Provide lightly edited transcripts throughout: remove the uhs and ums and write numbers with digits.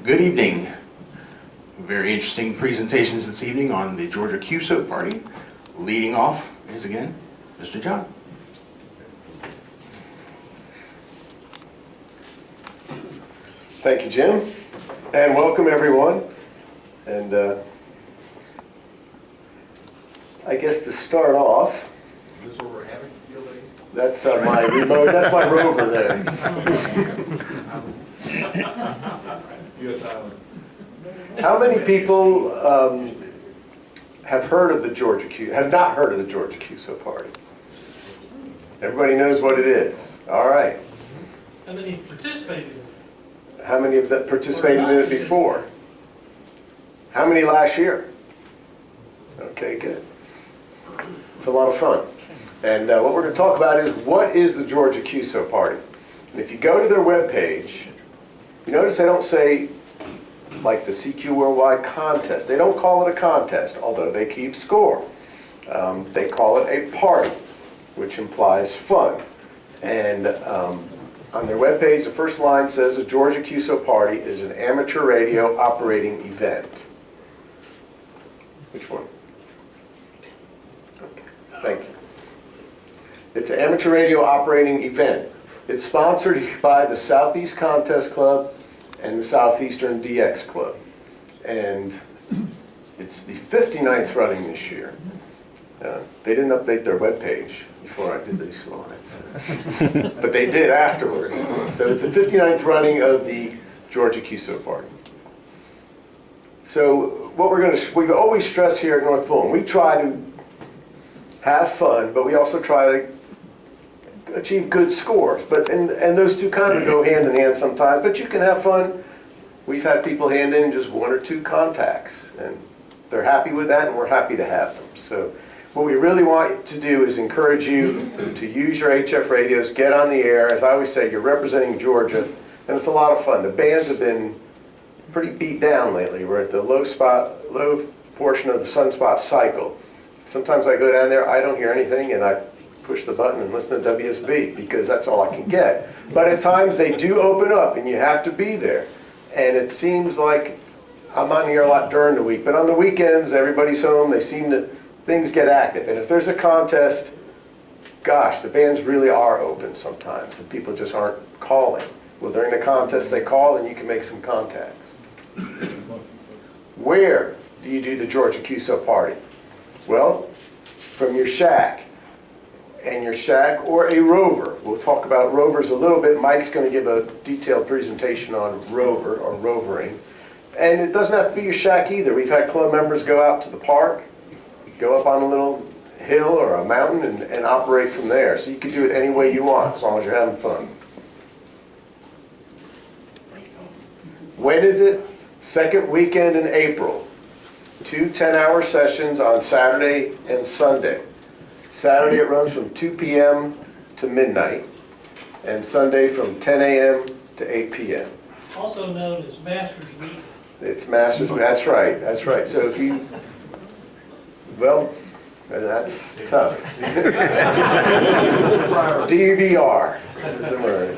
Good evening. Very interesting presentations this evening on the Georgia QSO Party. Leading off is again Mr. John. Thank you, Jim, and welcome everyone. And I guess to start off, This is what we're having? that's my remote. That's my rover there. You got silence. How many people have heard of the have not heard of the Georgia QSO Party? Everybody knows what it is. All right. How many participated? How many of that participated in it before? How many last year? Okay, good. It's a lot of fun. And what we're going to talk about is what is the Georgia QSO Party? And if you go to their webpage, you notice they don't say like the CQ Worldwide Contest. They don't call it a contest, although they keep score. They call it a party, which implies fun. And on their webpage, the first line says the Georgia QSO Party is an amateur radio operating event. Which one? Okay, thank you. It's an amateur radio operating event. It's sponsored by the Southeast Contest Club and the Southeastern DX Club. And it's the 59th running this year. They didn't update their webpage before I did these slides, but they did afterwards. So it's the 59th running of the Georgia QSO Party. So what we always stress here at North Fulton, we try to have fun, but we also try to achieve good scores. And those two kind of go hand in hand sometimes, but you can have fun. We've had people hand in just 1 or 2 contacts, and they're happy with that, and we're happy to have them. So what we really want to do is encourage you to use your HF radios, get on the air. As I always say, you're representing Georgia, and it's a lot of fun. The bands have been pretty beat down lately. We're at the low portion of the sunspot cycle. Sometimes I go down there, I don't hear anything, and I push the button and listen to WSB because that's all I can get. But at times they do open up, and you have to be there. And it seems like I'm on here a lot during the week, but on the weekends, everybody's home. Things get active. And if there's a contest, gosh, the bands really are open sometimes, and people just aren't calling. Well, during the contest, they call, and you can make some contacts. Where do you do the Georgia QSO Party? Well, from your shack. And your shack or a rover. We'll talk about rovers a little bit. Mike's going to give a detailed presentation on rover or rovering. And it doesn't have to be your shack either. We've had club members go out to the park, go up on a little hill or a mountain and operate from there. So you can do it any way you want as long as you're having fun. When is it? Second weekend in April. 2 10-hour sessions on Saturday and Sunday. Saturday it runs from 2 p.m. to midnight, and Sunday from 10 a.m. to 8 p.m. Also known as Masters Week. It's Masters, that's right, that's right. So if you, well, that's tough. DVR is the word.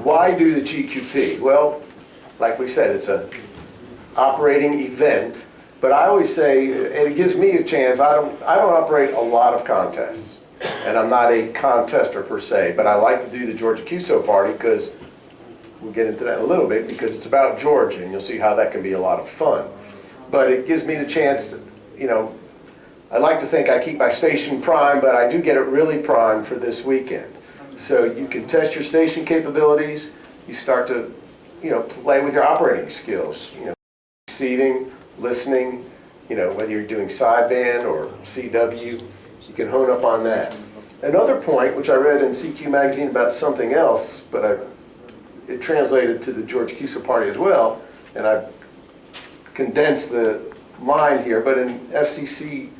Why do the GQP? Well, like we said, it's an operating event. But I always say, and it gives me a chance, I don't operate a lot of contests, and I'm not a contester per se, but I like to do the Georgia QSO Party because, we'll get into that in a little bit, because it's about Georgia, and you'll see how that can be a lot of fun. But it gives me the chance to, I like to think I keep my station primed, but I do get it really primed for this weekend. So you can test your station capabilities, you start to, play with your operating skills, receiving, listening, whether you're doing sideband or CW, you can hone up on that. Another point, which I read in CQ magazine about something else, but it translated to the Georgia QSO Party as well, and I've condensed the line here, but in FCC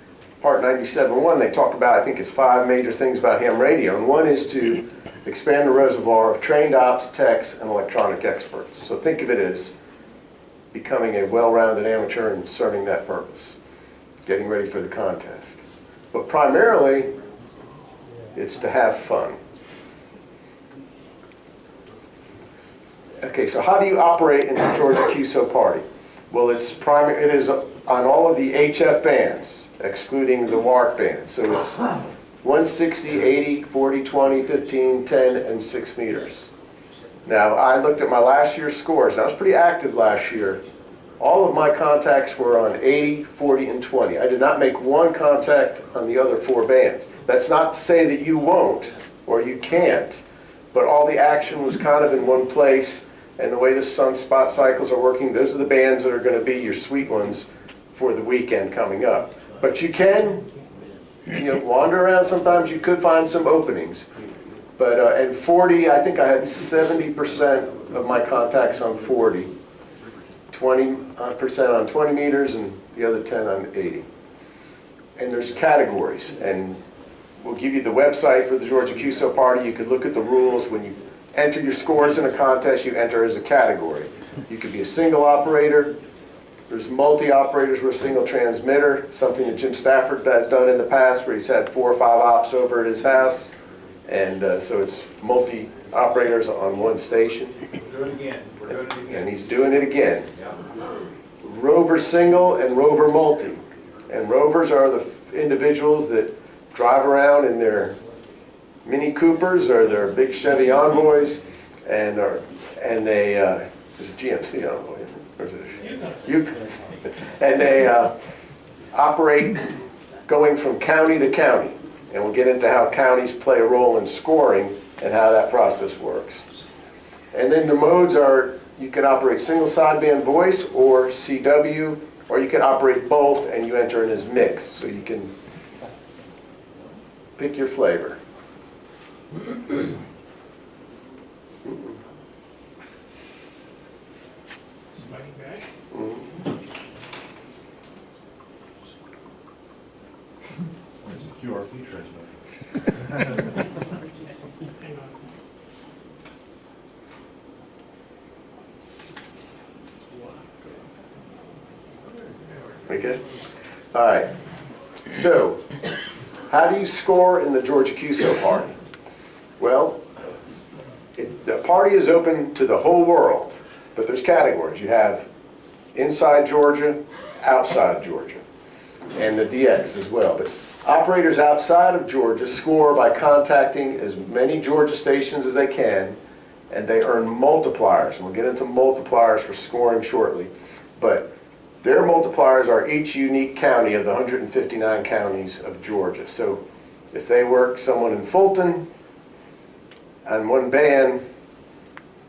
Part 97.1, they talk about, I think it's 5 major things about ham radio, and one is to expand the reservoir of trained ops, techs, and electronic experts. So think of it as becoming a well-rounded amateur and serving that purpose, getting ready for the contest. But primarily, it's to have fun. Okay, so how do you operate in the Georgia QSO Party? Well, it is on all of the HF bands, excluding the WARC bands. So it's 160, 80, 40, 20, 15, 10, and 6 meters. Now, I looked at my last year's scores, and I was pretty active last year. All of my contacts were on 80, 40, and 20. I did not make one contact on the other 4 bands. That's not to say that you won't or you can't, but all the action was kind of in one place, and the way the sunspot cycles are working, those are the bands that are going to be your sweet ones for the weekend coming up. But you can, wander around. Sometimes you could find some openings. But at 40, I think I had 70% of my contacts on 40, 20% on 20 meters, and the other 10 on 80. And there's categories, and we'll give you the website for the Georgia QSO Party. You could look at the rules. When you enter your scores in a contest, you enter as a category. You could be a single operator. There's multi-operators with a single transmitter, something that Jim Stafford has done in the past where he's had 4 or 5 ops over at his house. And so it's multi-operators on one station. We're doing it again. We're doing it again. And he's doing it again. Yeah. Rover single and rover multi. And rovers are the individuals that drive around in their Mini Coopers or their big Chevy Envoys, and they there's a GMC Envoy, or is it a Yukon? And they operate going from county to county. And we'll get into how counties play a role in scoring and how that process works. And then the modes are, you can operate single sideband voice or CW, or you can operate both and you enter in as mixed. So you can pick your flavor. It's a QR transmitter. Okay? All right. So, how do you score in the Georgia QSO Party? Well, the party is open to the whole world, but there's categories. You have inside Georgia, outside Georgia, and the DX as well. But operators outside of Georgia score by contacting as many Georgia stations as they can, and they earn multipliers. And we'll get into multipliers for scoring shortly. But their multipliers are each unique county of the 159 counties of Georgia. So if they work someone in Fulton on one band,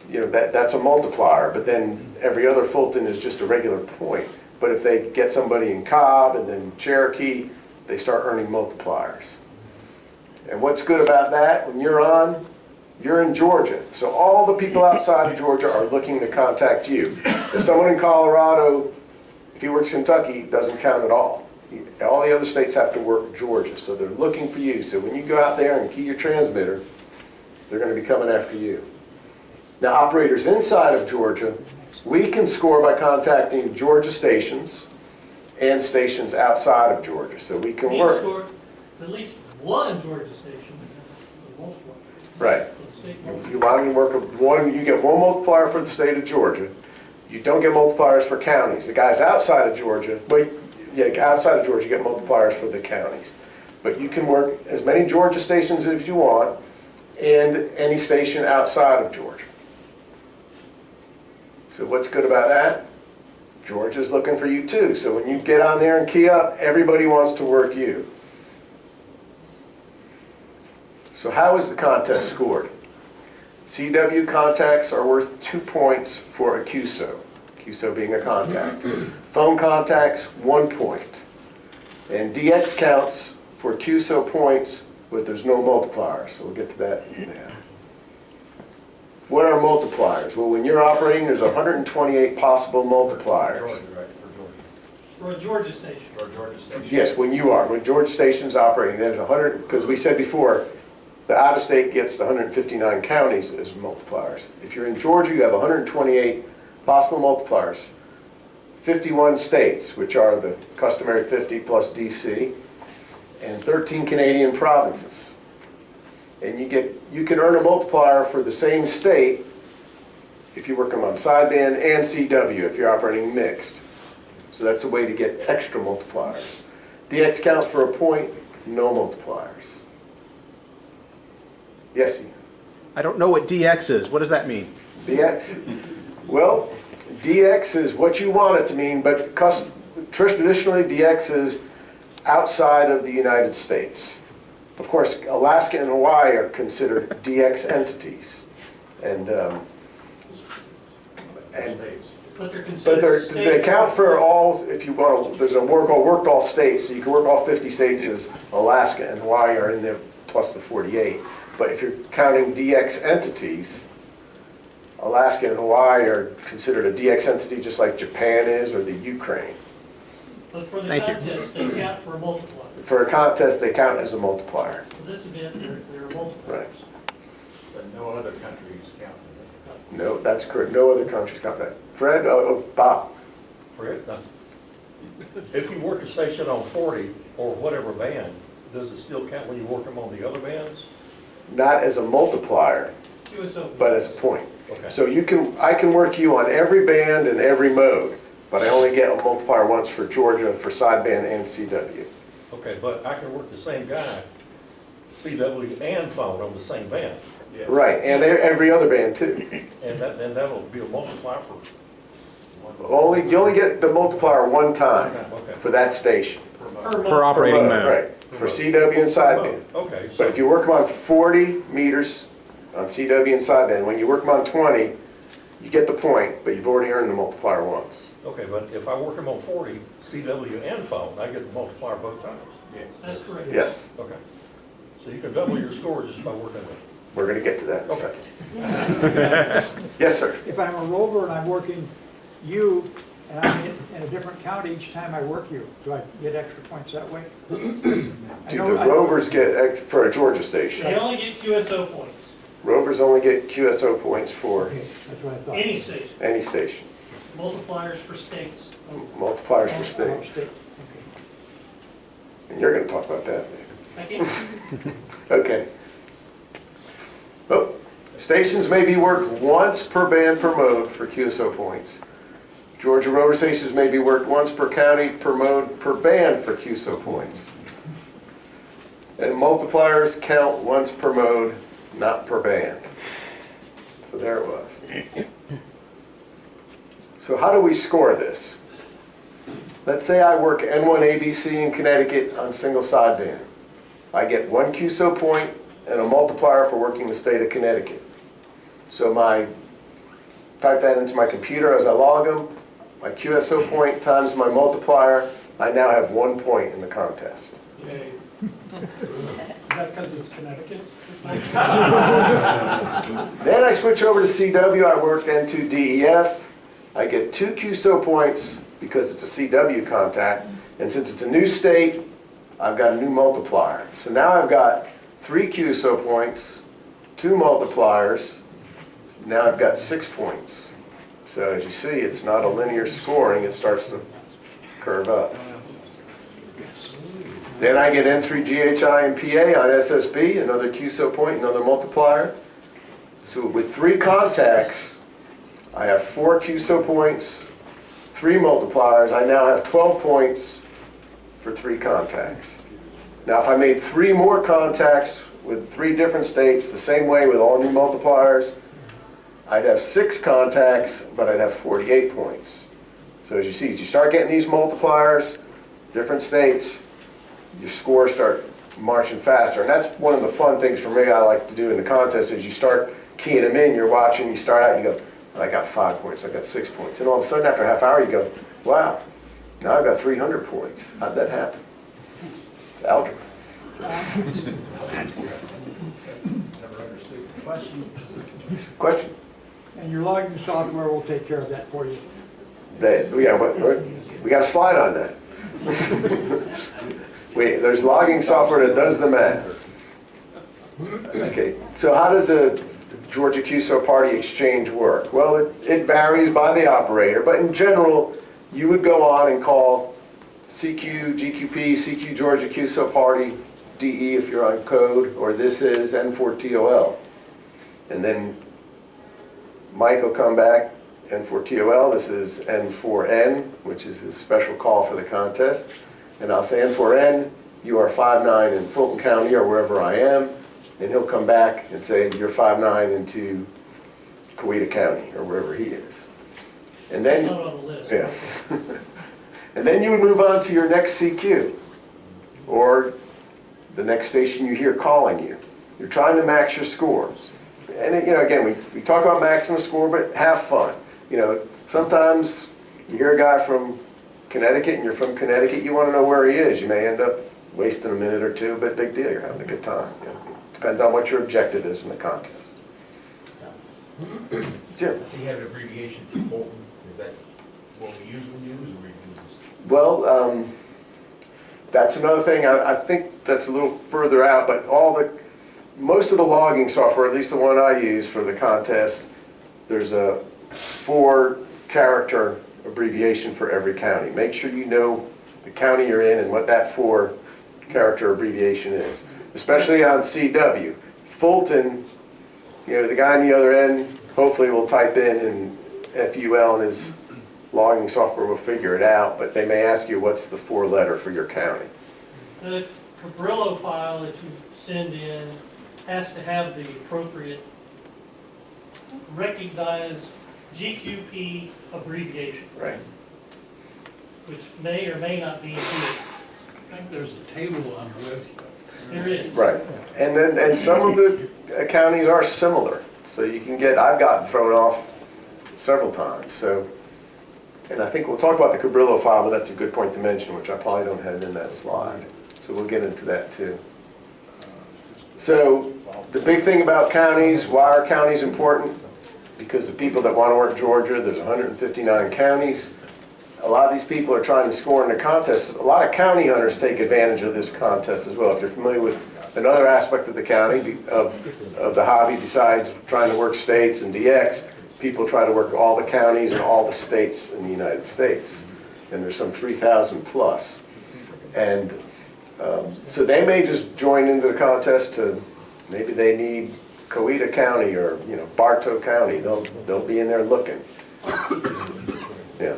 that's a multiplier, but then every other Fulton is just a regular point. But if they get somebody in Cobb and then Cherokee, they start earning multipliers. And what's good about that, when you're in Georgia. So all the people outside of Georgia are looking to contact you. If someone in Colorado, if he works Kentucky, doesn't count at all. All the other states have to work Georgia, so they're looking for you. So when you go out there and key your transmitter, they're going to be coming after you. Now, operators inside of Georgia, we can score by contacting Georgia stations and stations outside of Georgia, so we can You work. score at least one Georgia station for multiple. Right. For the state multiple. You want to work one, you get one multiplier for the state of Georgia. You don't get multipliers for counties. The guys outside of Georgia, outside of Georgia, you get multipliers for the counties. But you can work as many Georgia stations as you want, and any station outside of Georgia. So what's good about that? Georgia's looking for you too. So when you get on there and key up, everybody wants to work you. So how is the contest scored? CW contacts are worth 2 points for a QSO. QSO being a contact. Phone contacts, 1 point. And DX counts for QSO points, but there's no multipliers. So we'll get to that now. What are multipliers? Well, when you're operating, there's 128 possible multipliers. Georgia, right, For a Georgia station. for Georgia station. Yes, when Georgia station's operating, there's 100, because we said before, the out-of-state gets the 159 counties as multipliers. If you're in Georgia, you have 128 possible multipliers. 51 states, which are the customary 50 plus DC, and 13 Canadian provinces. And you can earn a multiplier for the same state if you work them on sideband, and CW if you're operating mixed. So that's a way to get extra multipliers. DX counts for a point, no multipliers. Yes, Ian? I don't know what DX is. What does that mean? DX? Well, DX is what you want it to mean, but traditionally DX is outside of the United States. Of course, Alaska and Hawaii are considered DX entities. But they're But considered states. they count for all, if you want, there's a word called worked all states, so you can work all 50 states as Alaska and Hawaii are in there plus the 48. But if you're counting DX entities, Alaska and Hawaii are considered a DX entity just like Japan is or the Ukraine. But for the Thank you. contest, they count for a multiplier. For a contest, they count as a multiplier. For this event, they're multipliers. Right. But no other countries count for No, that's correct. No other countries count that. Fred, Bob? Fred, if you work a station on 40 or whatever band, does it still count when you work them on the other bands? Not as a multiplier, QSO. but as a point. Okay. So I can work you on every band and every mode, but I only get a multiplier once for Georgia, for sideband and CW. Okay, but I can work the same guy, CW and phone on the same band, it. Yes. Right, and every other band too. and that'll be a multiplier for You only get the multiplier one time Okay. for that station. Per operating mode. Right, for CW and sideband. Okay, But so, if you work them on 40 meters on CW and sideband, when you work them on 20, you get the point, but you've already earned the multiplier once. okay, but if I work them on 40, CW and phone, I get the multiplier both times. Yes. That's correct. Yes, Okay. So you can double your score just by working them. we're going to get to that in a Okay. second. Yes, sir. If I'm a rover and I'm working you, and I'm in a different county each time I work you, do I get extra points that way? Do the rovers get, for a Georgia They station, only get QSO points, rovers only get QSO points for Okay, that's what I thought. any station. any station, Multipliers for states. multipliers for Oh, states. state, And you're going to talk about that. I can't, Okay. Oh, stations may be worked once per band per mode for QSO points. Georgia rover stations may be worked once per county per mode per band for QSO points. And multipliers count once per mode, not per band. So there it was. So how do we score this? Let's say I work N1 ABC in Connecticut on single sideband. I get one QSO point and a multiplier for working the state of Connecticut. So type that into my computer as I log them, my QSO point times my multiplier, I now have 1 point in the contest. yay. Is that because it's Connecticut? Then I switch over to CW, I work N2 DEF, I get 2 QSO points because it's a CW contact, and since it's a new state, I've got a new multiplier. So now I've got 3 QSO points, 2 multipliers, now I've got 6 points. So as you see, it's not a linear scoring, it starts to curve up. Then I get N3 GHI and PA on SSB, another QSO point, another multiplier. So with 3 contacts, I have 4 QSO points, 3 multipliers. I now have 12 points for 3 contacts. Now if I made 3 more contacts with 3 different states, the same way with all new multipliers, I'd have 6 contacts, but I'd have 48 points. So as you see, as you start getting these multipliers, different states, your scores start marching faster. And that's one of the fun things for me I like to do in the contest is you start keying them in, you're watching, you start out, you go, I got 5 points, I got 6 points. And all of a sudden after a half hour you go, wow, now I've got 300 points. How'd that happen? It's algebra. Never understood. Question? And your logging software will take care of that for you. We got a slide on that. There's logging software that does the math. Okay, so how does a Georgia QSO Party exchange work? Well, it varies by the operator, but in general, you would go on and call CQ, GQP, CQ Georgia QSO Party, DE if you're on code, or this is N4TOL. And then Mike will come back, N4TOL, this is N4N, which is his special call for the contest. And I'll say, N4N, you are 5'9" in Fulton County or wherever I am. And he'll come back and say, you're 5'9" into Coweta County or wherever he is. And then, It's not on the list. yeah. And then you would move on to your next CQ, or the next station you hear calling you. You're trying to max your scores. And again, we talk about maxing the score, but have fun. Sometimes you hear a guy from Connecticut and you're from Connecticut, you want to know where he is. You may end up wasting a minute or two, but big deal, you're having a good time. Depends on what your objective is in the contest. Jim? Does he have an abbreviation for Bolton? Is that what we usually use, or we use? Well, that's another thing. I think that's a little further out, but most of the logging software, at least the one I use for the contest, there's a 4-character abbreviation for every county. Make sure you know the county you're in and what that 4-character abbreviation is. Especially on CW. Fulton, the guy on the other end hopefully will type in FUL and his logging software will figure it out, but they may ask you what's the 4-letter for your county. The Cabrillo file that you send in has to have the appropriate recognized GQP abbreviation, Right. which may or may not be here. I think there's a table on the website. There is. Right. And some of the counties are similar. So you can I've gotten thrown off several times. So, and I think we'll talk about the Cabrillo file, but that's a good point to mention, which I probably don't have in that slide. So we'll get into that too. So the big thing about counties, why are counties important? Because the people that want to work Georgia, there's 159 counties. A lot of these people are trying to score in the contest. A lot of county hunters take advantage of this contest as well. If you're familiar with another aspect of the county, of the hobby, besides trying to work states and DX, people try to work all the counties and all the states in the United States. And there's some 3,000 plus. And so they may just join into the contest to, maybe they need Coweta County or Bartow County. They'll be in there looking. Yeah.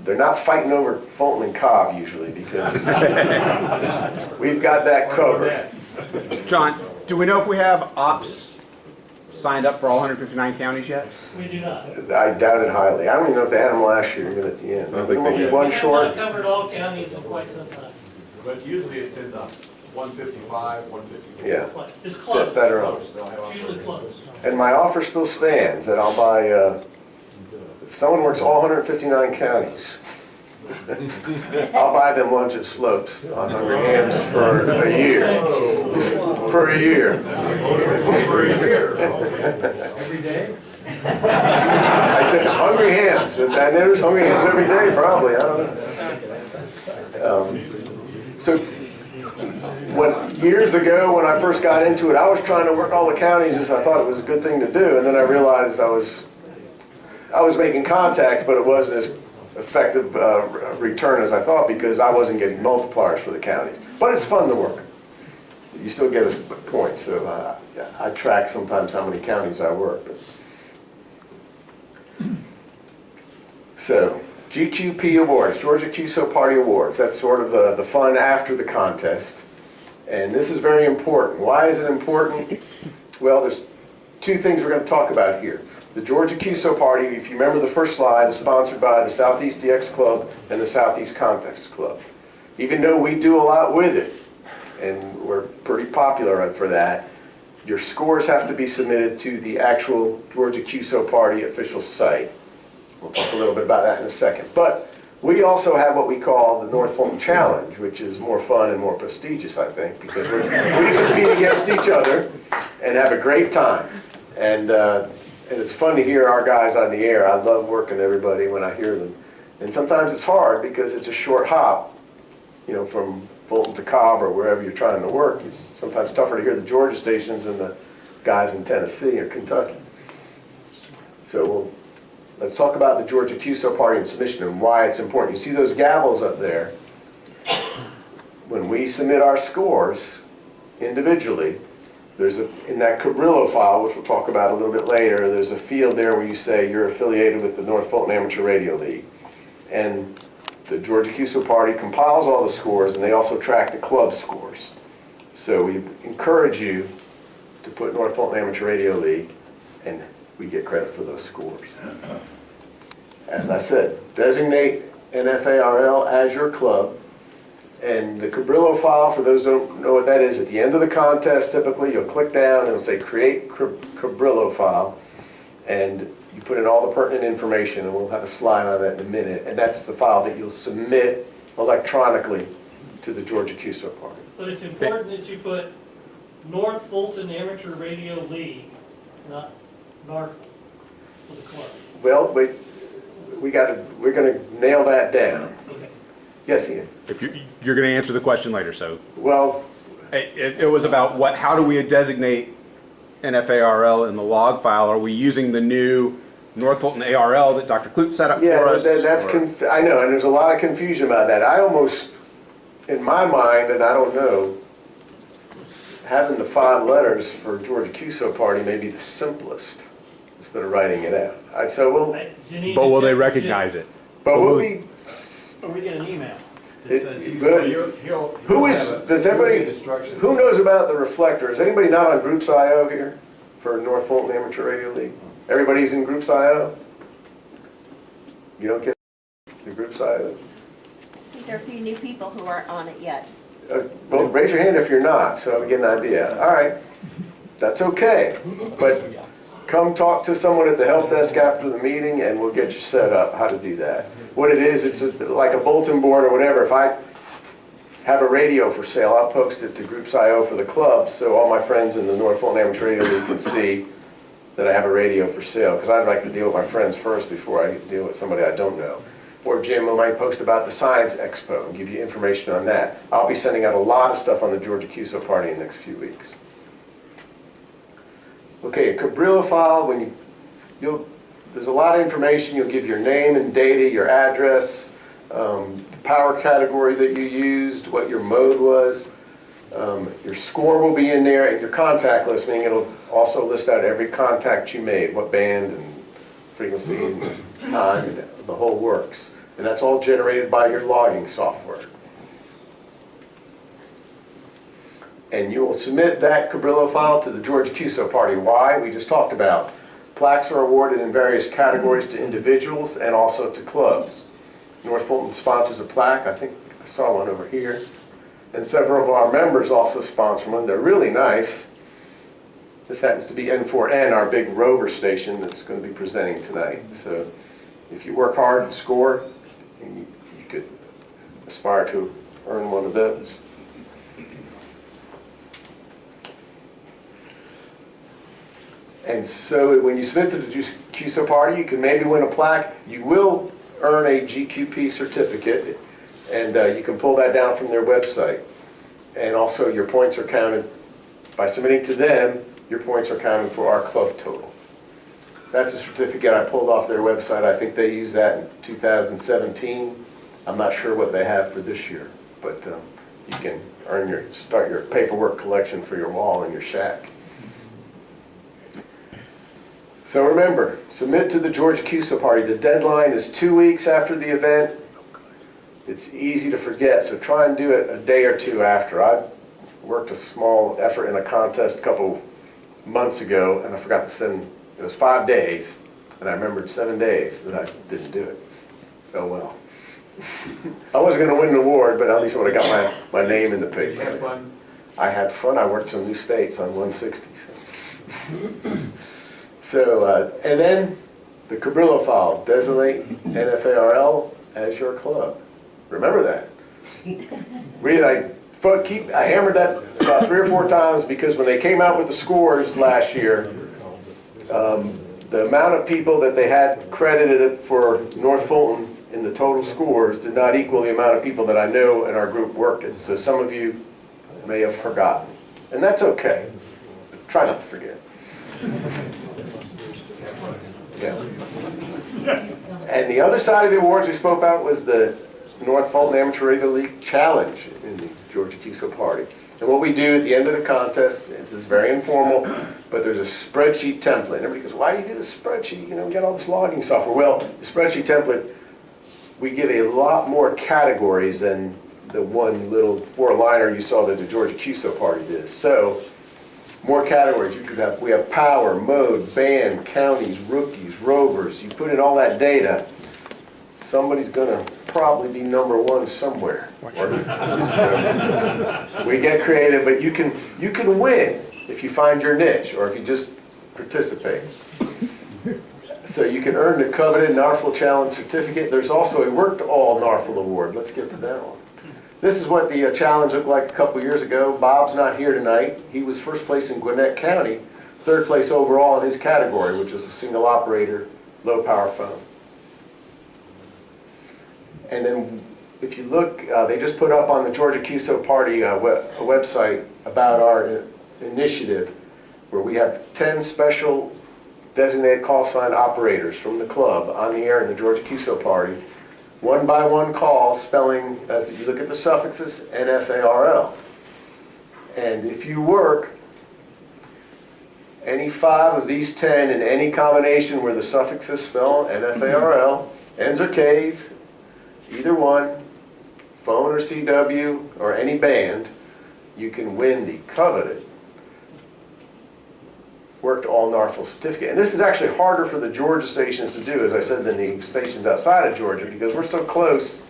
They're not fighting over Fulton and Cobb usually, because we've got that covered. John, do we know if we have ops signed up for all 159 counties yet? We do not. I doubt it highly. I don't even know if they had them last year, even at the end. I don't think There they will be did. one We have short. not covered all counties in quite some time. But usually it's in the 155, 154. Yeah. It's close. Better on. Close, they'll have It's usually operations. close. And my offer still stands that I'll buy, if someone works all 159 counties, I'll buy them lunch at Slopes on Hungry Hams for a year. For a year. Every day? I said Hungry Hams, and there's Hungry Hams every day probably, I don't know. So years ago when I first got into it, I was trying to work all the counties as I thought it was a good thing to do, and then I realized I was making contacts, but it wasn't as effective return as I thought because I wasn't getting multipliers for the counties. But it's fun to work. You still get us points, so I track sometimes how many counties I work. So, GQP Awards, Georgia QSO Party Awards. That's sort of the fun after the contest. And this is very important. Why is it important? Well, there's two things we're going to talk about here. The Georgia QSO Party, if you remember the first slide, is sponsored by the Southeast DX Club and the Southeast Context Club. Even though we do a lot with it, and we're pretty popular for that, your scores have to be submitted to the actual Georgia QSO Party official site. We'll talk a little bit about that in a second. But we also have what we call the North Fulton Challenge, which is more fun and more prestigious, I think, because we compete against each other and have a great time. And it's fun to hear our guys on the air. I love working with everybody when I hear them. And sometimes it's hard because it's a short hop, from Fulton to Cobb or wherever you're trying to work. It's sometimes tougher to hear the Georgia stations than the guys in Tennessee or Kentucky. So let's talk about the Georgia QSO Party and submission and why it's important. You see those gavels up there? When we submit our scores individually, in that Cabrillo file, which we'll talk about a little bit later, there's a field there where you say you're affiliated with the North Fulton Amateur Radio League. And the Georgia QSO Party compiles all the scores, and they also track the club scores. So we encourage you to put North Fulton Amateur Radio League, and we get credit for those scores. As I said, designate NFARL as your club. And the Cabrillo file, for those who don't know what that is, at the end of the contest, typically, you'll click down and it'll say Create Cabrillo File, and you put in all the pertinent information, and we'll have a slide on that in a minute, and that's the file that you'll submit electronically to the Georgia QSO Party. But it's important that you put North Fulton Amateur Radio League, not Norfolk, for the club. Well, we're going to nail that down. Okay. Yes, Ian? If you're going to answer the question later, so. Well, It was about how do we designate NFARL in the log file? Are we using the new North Fulton ARL that Dr. Klute set up yeah, for us? that's I know, and there's a lot of confusion about that. I almost, in my mind, and I don't know, having the 5 letters for Georgia QSO Party may be the simplest instead of writing it out. So we'll, You need But to will they check- recognize it? but we'll be. Or we get an email. But who is, does everybody, who knows about the reflector? Is anybody not on Groups IO here for North Fulton Amateur Radio League? Everybody's in Groups IO? You don't get the Groups IO? I think there are a few new people who aren't on it yet. Well, raise your hand if you're not, so we get an idea. All right, that's okay. But come talk to someone at the help desk after the meeting and we'll get you set up how to do that. What it is, it's like a bulletin board or whatever. If I have a radio for sale, I'll post it to Groups IO for the club so all my friends in the North Fulton Amateur Radio League can see that I have a radio for sale, because I'd like to deal with my friends first before I deal with somebody I don't know. Or Jim might post about the Science Expo and give you information on that. I'll be sending out a lot of stuff on the Georgia QSO Party in the next few weeks. Okay, a Cabrillo file, there's a lot of information. You'll give your name and data, your address, power category that you used, what your mode was. Your score will be in there, and your contact list, meaning it'll also list out every contact you made, what band and frequency and time, and the whole works. And that's all generated by your logging software. And you will submit that Cabrillo file to the Georgia QSO Party. Why? We just talked about. Plaques are awarded in various categories to individuals and also to clubs. North Fulton sponsors a plaque. I think I saw one over here. And several of our members also sponsor one. They're really nice. This happens to be N4N, our big rover station that's going to be presenting tonight. So if you work hard and score, you could aspire to earn one of those. And so when you submit to the QSO Party, you can maybe win a plaque. You will earn a GQP certificate, and you can pull that down from their website. And also your points are counted, by submitting to them, your points are counted for our club total. That's a certificate I pulled off their website. I think they used that in 2017. I'm not sure what they have for this year, but you can start your paperwork collection for your wall and your shack. So remember, submit to the Georgia QSO Party. The deadline is 2 weeks after the event. It's easy to forget, so try and do it a day or two after. I worked a small effort in a contest a couple months ago, and I forgot to send, it was 5 days, and I remembered 7 days that I didn't do it. Oh well. I wasn't going to win an award, but at least I would have got my name in the paper. You had fun? I had fun. I worked some new states on 160. So, and then the Cabrillo file, designate NFARL as your club. Remember that. I hammered that about 3 or 4 times because when they came out with the scores last year, the amount of people that they had credited for North Fulton in the total scores did not equal the amount of people that I know in our group worked it. So some of you may have forgotten. And that's okay. Try not to forget. Yeah. And the other side of the awards we spoke about was the North Fulton Amateur Radio League Challenge in the Georgia QSO Party. And what we do at the end of the contest, this is very informal, but there's a spreadsheet template. And everybody goes, why do you do this spreadsheet? You know, we got all this logging software. Well, the spreadsheet template, we give a lot more categories than the one little four-liner you saw that the Georgia QSO Party did. So, more categories. We have power, mode, band, counties, rookies, rovers. You put in all that data, somebody's going to probably be number one somewhere. We get creative, but you can win if you find your niche or if you just participate. So you can earn the coveted NARFL Challenge certificate. There's also a Work to All NARFL Award. Let's get to that one. This is what the challenge looked like a couple years ago. Bob's not here tonight. He was first place in Gwinnett County, third place overall in his category, which was a single operator, low power phone. And then if you look, they just put up on the Georgia QSO Party a website about our initiative where we have 10 special designated call sign operators from the club on the air in the Georgia QSO Party. One by one call, spelling, as you look at the suffixes, NFARL. And if you work any 5 of these 10 in any combination where the suffixes spell NFARL, N's or K's, either one, phone or CW, or any band, you can win the coveted Work to All NARFL certificate. And this is actually harder for the Georgia stations to do, as I said, than the stations outside of Georgia, because we're so close,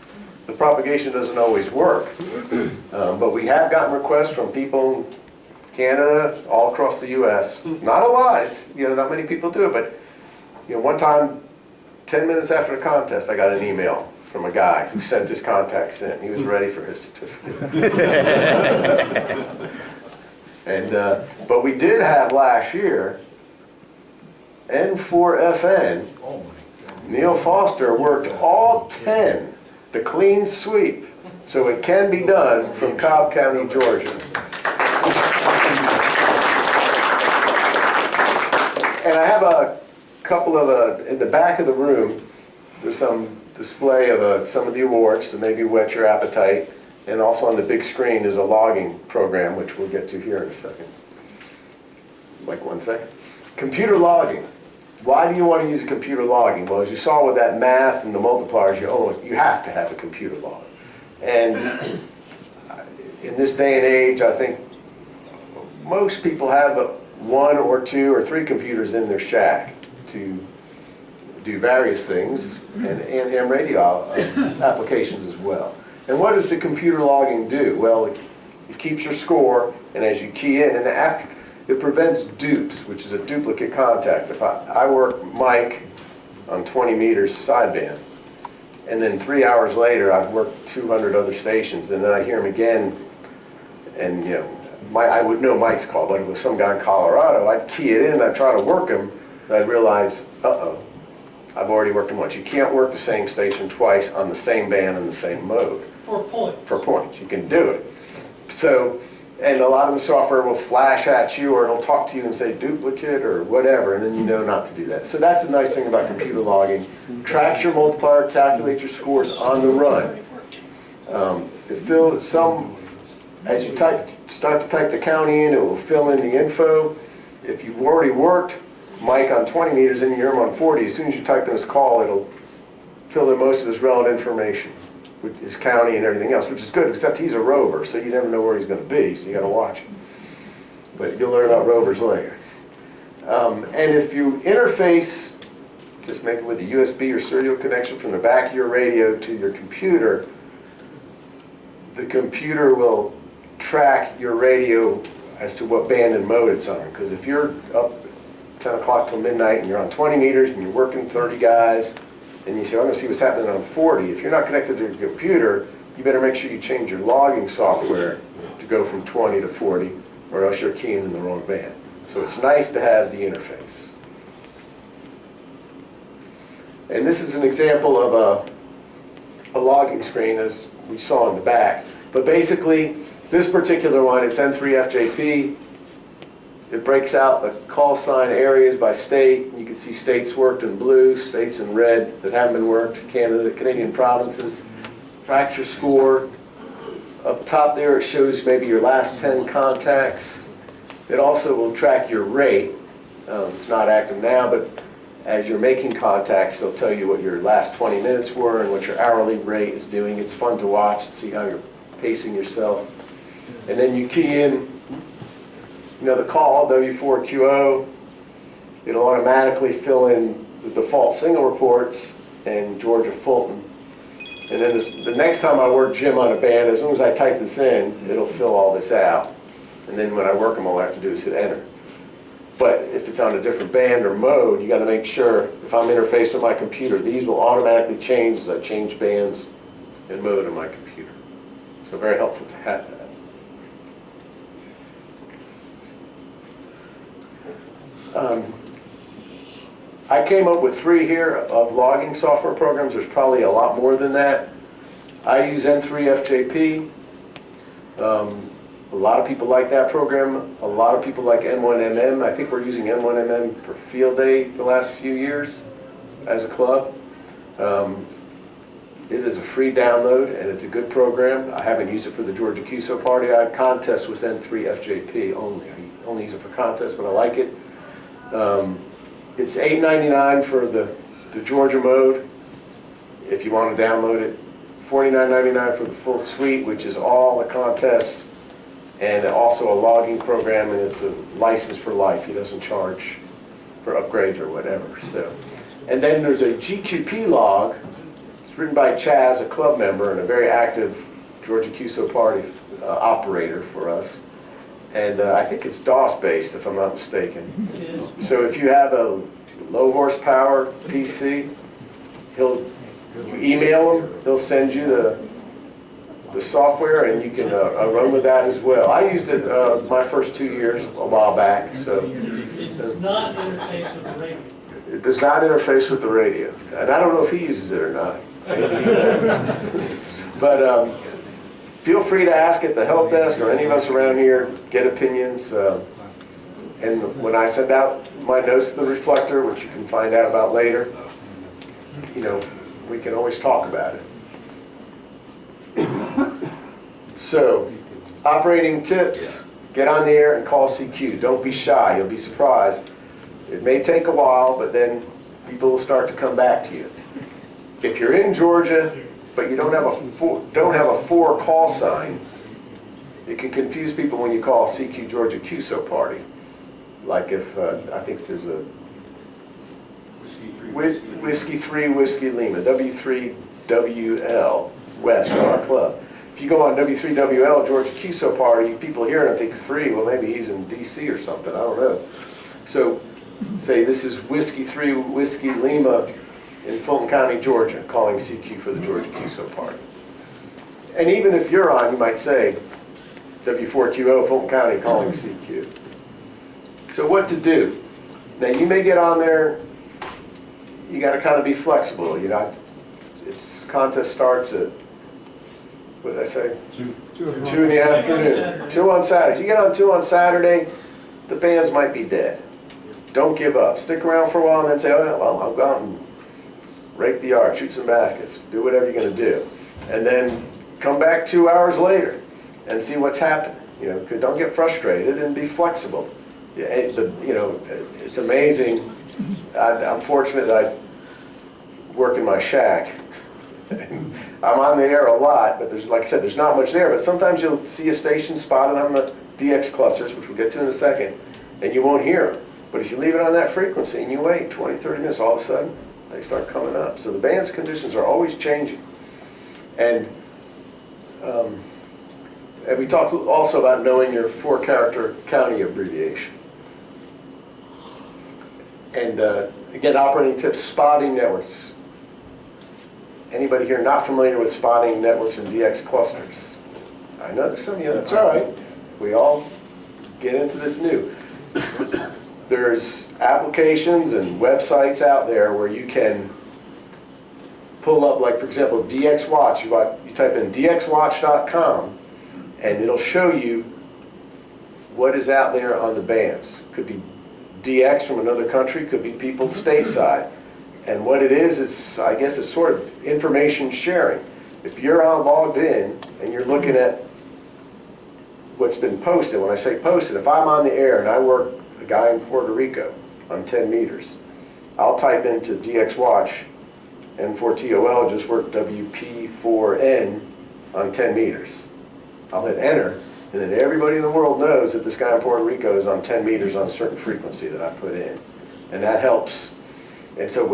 the propagation doesn't always work. But we have gotten requests from people in Canada, all across the U.S. Not a lot, not many people do it, but one time, 10 minutes after the contest, I got an email from a guy who sent his contacts in. He was ready for his certificate. But we did have last year, N4FN, Neil Foster worked all 10, the clean sweep, so it can be done from Cobb County, Georgia. And I have a couple of, in the back of the room, there's some display of some of the awards to maybe whet your appetite. And also on the big screen is a logging program, which we'll get to here in a second. Like 1 second. Computer logging. Why do you want to use a computer logging? Well, as you saw with that math and the multipliers, you have to have a computer log. And in this day and age, I think most people have 1 or 2 or 3 computers in their shack to do various things, and ham radio applications as well. And what does the computer logging do? Well, it keeps your score, and as you key in, and after, it prevents dupes, which is a duplicate contact. If I work Mike on 20 meters sideband, and then 3 hours later I've worked 200 other stations, and then I hear him again, and I would know Mike's call, but it was some guy in Colorado. I'd key it in, I'd try to work him, and I'd realize, I've already worked him once. You can't work the same station twice on the same band in the same mode. For points. For points, you can do it. So, and a lot of the software will flash at you, or it'll talk to you and say duplicate or whatever, and then you know not to do that. So that's a nice thing about computer logging. Tracks your multiplier, calculates your scores on the run. As you start to type the county in, it will fill in the info. If you've already worked Mike on 20 meters and you hear him on 40, as soon as you type in his call, it'll fill in most of his relevant information, with his county and everything else, which is good, except he's a rover, so you never know where he's going to be, so you got to watch him. But you'll learn about rovers later. And if you interface, just make it with a USB or serial connection from the back of your radio to your computer, the computer will track your radio as to what band and mode it's on. Because if you're up 10 o'clock till midnight and you're on 20 meters and you're working 30 guys, and you say, I'm going to see what's happening on 40. If you're not connected to your computer, you better make sure you change your logging software to go from 20 to 40, or else you're keying in the wrong band. So it's nice to have the interface. And this is an example of a logging screen, as we saw in the back. But basically, this particular one, it's N4TOL. It breaks out the call sign areas by state. You can see states worked in blue, states in red that haven't been worked, Canadian provinces. Tracks your score, Up top there, it shows maybe your last 10 contacts. It also will track your rate. It's not active now, but as you're making contacts, it'll tell you what your last 20 minutes were and what your hourly rate is doing. It's fun to watch and see how you're pacing yourself. And then you key in, the call, W4QO. It'll automatically fill in the default single reports and Georgia Fulton. And then the next time I work Jim on a band, as long as I type this in, it'll fill all this out. And then when I work them, all I have to do is hit enter. But if it's on a different band or mode, you got to make sure, if I'm interfaced with my computer, these will automatically change as I change bands and mode on my computer. So very helpful to have that. I came up with 3 here of logging software programs. There's probably a lot more than that. I use N4TOL. A lot of people like that program. A lot of people like N1MM. I think we're using N1MM for field day the last few years as a club. It is a free download and it's a good program. I haven't used it for the Georgia QSO Party. I contest with N4TOL only. I only use it for contests, but I like it. It's $8.99 for the Georgia mode, if you want to download it. $49.99 for the full suite, which is all the contests, and also a logging program, and it's a license for life. He doesn't charge for upgrades or whatever. So, and then there's a GQP log. It's written by Chaz, a club member and a very active Georgia QSO Party operator for us. And I think it's DOS based, if I'm not mistaken. It is. So if you have a low horsepower PC, you email him, he'll send you the software, and you can run with that as well. I used it my first 2 years a while back. So It does not interface with the radio. it does not interface with the radio, and I don't know if he uses it or not. But feel free to ask at the help desk or any of us around here, get opinions. And when I send out my notes to the reflector, which you can find out about later, we can always talk about it. So, operating tips, get on the air and call CQ. Don't be shy, you'll be surprised. It may take a while, but then people will start to come back to you. If you're in Georgia, but you don't have a 4 call sign, it can confuse people when you call CQ Georgia QSO Party. Like if, I think there's a Whiskey 3 Whiskey Lima, W3WL West, our club. If you go on W3WL Georgia QSO Party, people hear it and think 3, well maybe he's in DC or something, I don't know. So say this is Whiskey 3 Whiskey Lima in Fulton County, Georgia, calling CQ for the Georgia QSO Party. And even if you're on, you might say W4QO Fulton County calling CQ. So what to do? Now you may get on there, you got to kind of be flexible. Its contest starts at, what did I say? 2 in the afternoon. 2 on Saturday. You get on 2 on Saturday, the bands might be dead. Don't give up. Stick around for a while and then say, oh, well, I'll go out and rake the yard, shoot some baskets, do whatever you're going to do. And then come back 2 hours later and see what's happened. Don't get frustrated and be flexible. It's amazing. I'm fortunate that I work in my shack. I'm on the air a lot, but like I said, there's not much there. But sometimes you'll see a station spotted on the DX clusters, which we'll get to in a second, and you won't hear them. But if you leave it on that frequency and you wait 20, 30 minutes, all of a sudden, they start coming up. So the band's conditions are always changing. And we talked also about knowing your 4-character county abbreviation. And again, operating tips, spotting networks. Anybody here not familiar with spotting networks and DX clusters? I know there's some of you, that's all right. We all get into this new. There's applications and websites out there where you can pull up, like for example, DX Watch. You type in dxwatch.com and it'll show you what is out there on the bands. Could be DX from another country, could be people stateside. And what it is, I guess it's sort of information sharing. If you're logged in and you're looking at what's been posted. When I say posted, if I'm on the air and I work a guy in Puerto Rico on 10 meters, I'll type into DX Watch N4TOL, just work WP4N on 10 meters. I'll hit enter, and then everybody in the world knows that this guy in Puerto Rico is on 10 meters on a certain frequency that I put in. And that helps. And so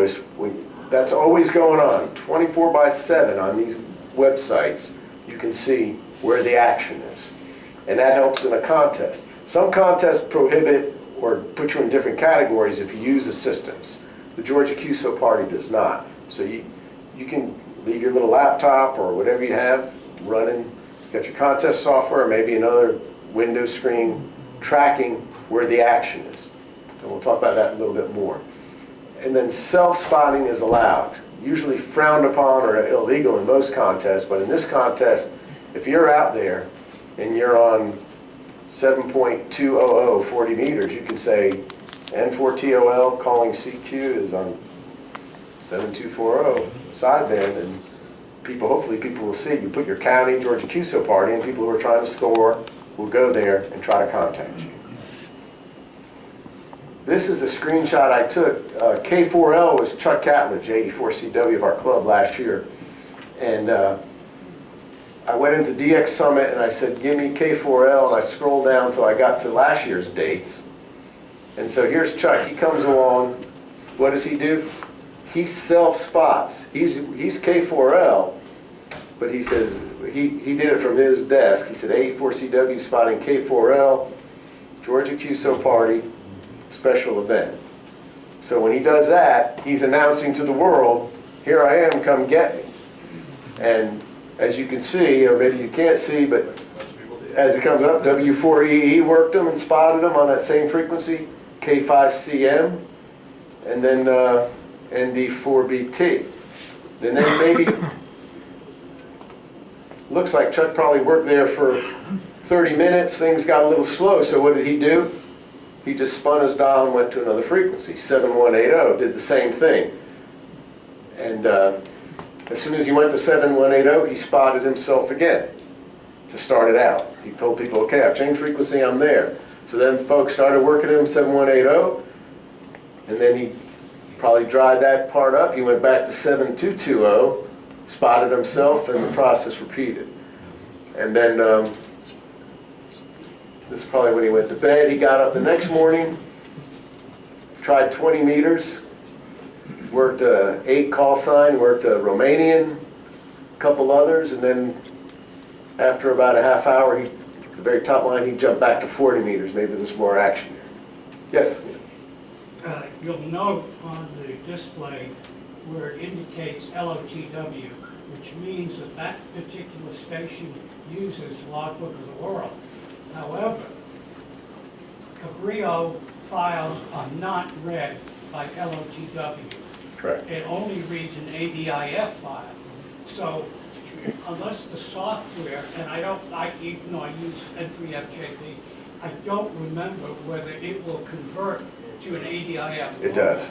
that's always going on, 24/7 on these websites. You can see where the action is. And that helps in a contest. Some contests prohibit or put you in different categories if you use assistants. The Georgia QSO Party does not. So you can leave your little laptop or whatever you have running, got your contest software, maybe another window screen tracking where the action is. And we'll talk about that a little bit more. And then self-spotting is allowed, usually frowned upon or illegal in most contests, but in this contest, if you're out there and you're on 7.200 40 meters, you can say N4TOL calling CQ is on 7240 sideband, and hopefully people will see. You put your county, Georgia QSO Party, and people who are trying to store will go there and try to contact you. This is a screenshot I took. K4L was Chuck Catledge, 84CW of our club last year. And I went into DX Summit and I said, give me K4L, and I scrolled down until I got to last year's dates. And so here's Chuck. He comes along. What does he do? He self-spots. He's K4L, but he says, he did it from his desk. He said, 84CW spotting K4L, Georgia QSO Party, special event. So when he does that, he's announcing to the world, here I am, come get me. And as you can see, or maybe you can't see, but as it comes up, W4EE worked them and spotted them on that same frequency, K5CM, and then ND4BT. Then maybe, looks like Chuck probably worked there for 30 minutes, things got a little slow, so what did he do? He just spun his dial and went to another frequency, 7180, did the same thing. And as soon as he went to 7180, he spotted himself again to start it out. He told people, okay, I've changed frequency, I'm there. So then folks started working him 7180, and then he probably dried that part up. He went back to 7220, spotted himself, and the process repeated. And then this is probably when he went to bed. He got up the next morning, tried 20 meters, worked a 8 call sign, worked a Romanian, a couple others, and then after about a half hour, at the very top line, he jumped back to 40 meters. Maybe there's more action there. Yes? You'll note on the display where it indicates LOTW, which means that that particular station uses Logbook of the World. However, Cabrillo files are not read by LOTW. Correct. It only reads an ADIF file. So unless the software, and even though I use N3FJP, I don't remember whether it will convert to an ADIF. It does.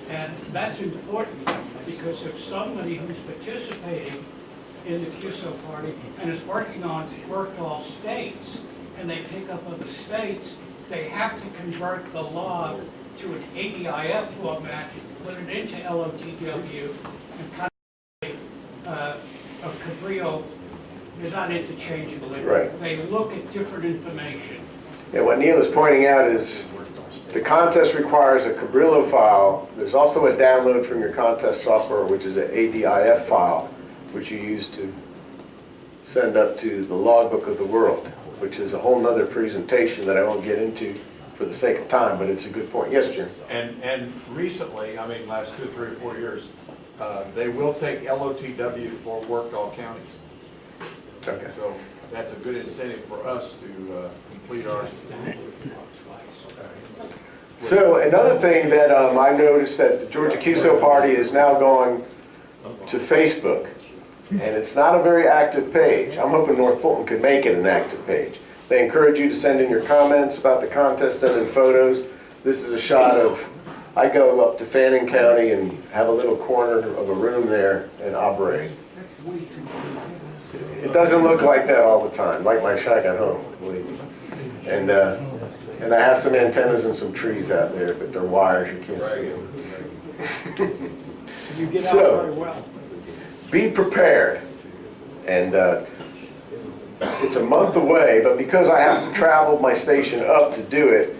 And that's important because if somebody who's participating in the QSO Party and is working all states, and they pick up other states, they have to convert the log to an ADIF format, put it into LOTW, and kind of a Cabrillo, they're not interchangeable. Right. They look at different information. Yeah, what Neil is pointing out is the contest requires a Cabrillo file. There's also a download from your contest software, which is an ADIF file, which you use to send up to the Logbook of the World, which is a whole nother presentation that I won't get into for the sake of time, but it's a good point. Yes, Jim? And recently, I mean, last 2, 3, or 4 years, they will take LOTW for worked all counties. Okay. So that's a good incentive for us to complete ours. So another thing that I noticed that the Georgia QSO Party is now going to Facebook, and it's not a very active page. I'm hoping North Fulton could make it an active page. They encourage you to send in your comments about the contest, send in photos. This is a shot of, I go up to Fannin County and have a little corner of a room there and operate. it doesn't look like that all the time, like my shack at home, believe me. And I have some antennas and some trees out there, but they're wires, you can't see them. You get out So- very well. Be prepared. And it's a month away, but because I have to travel my station up to do it,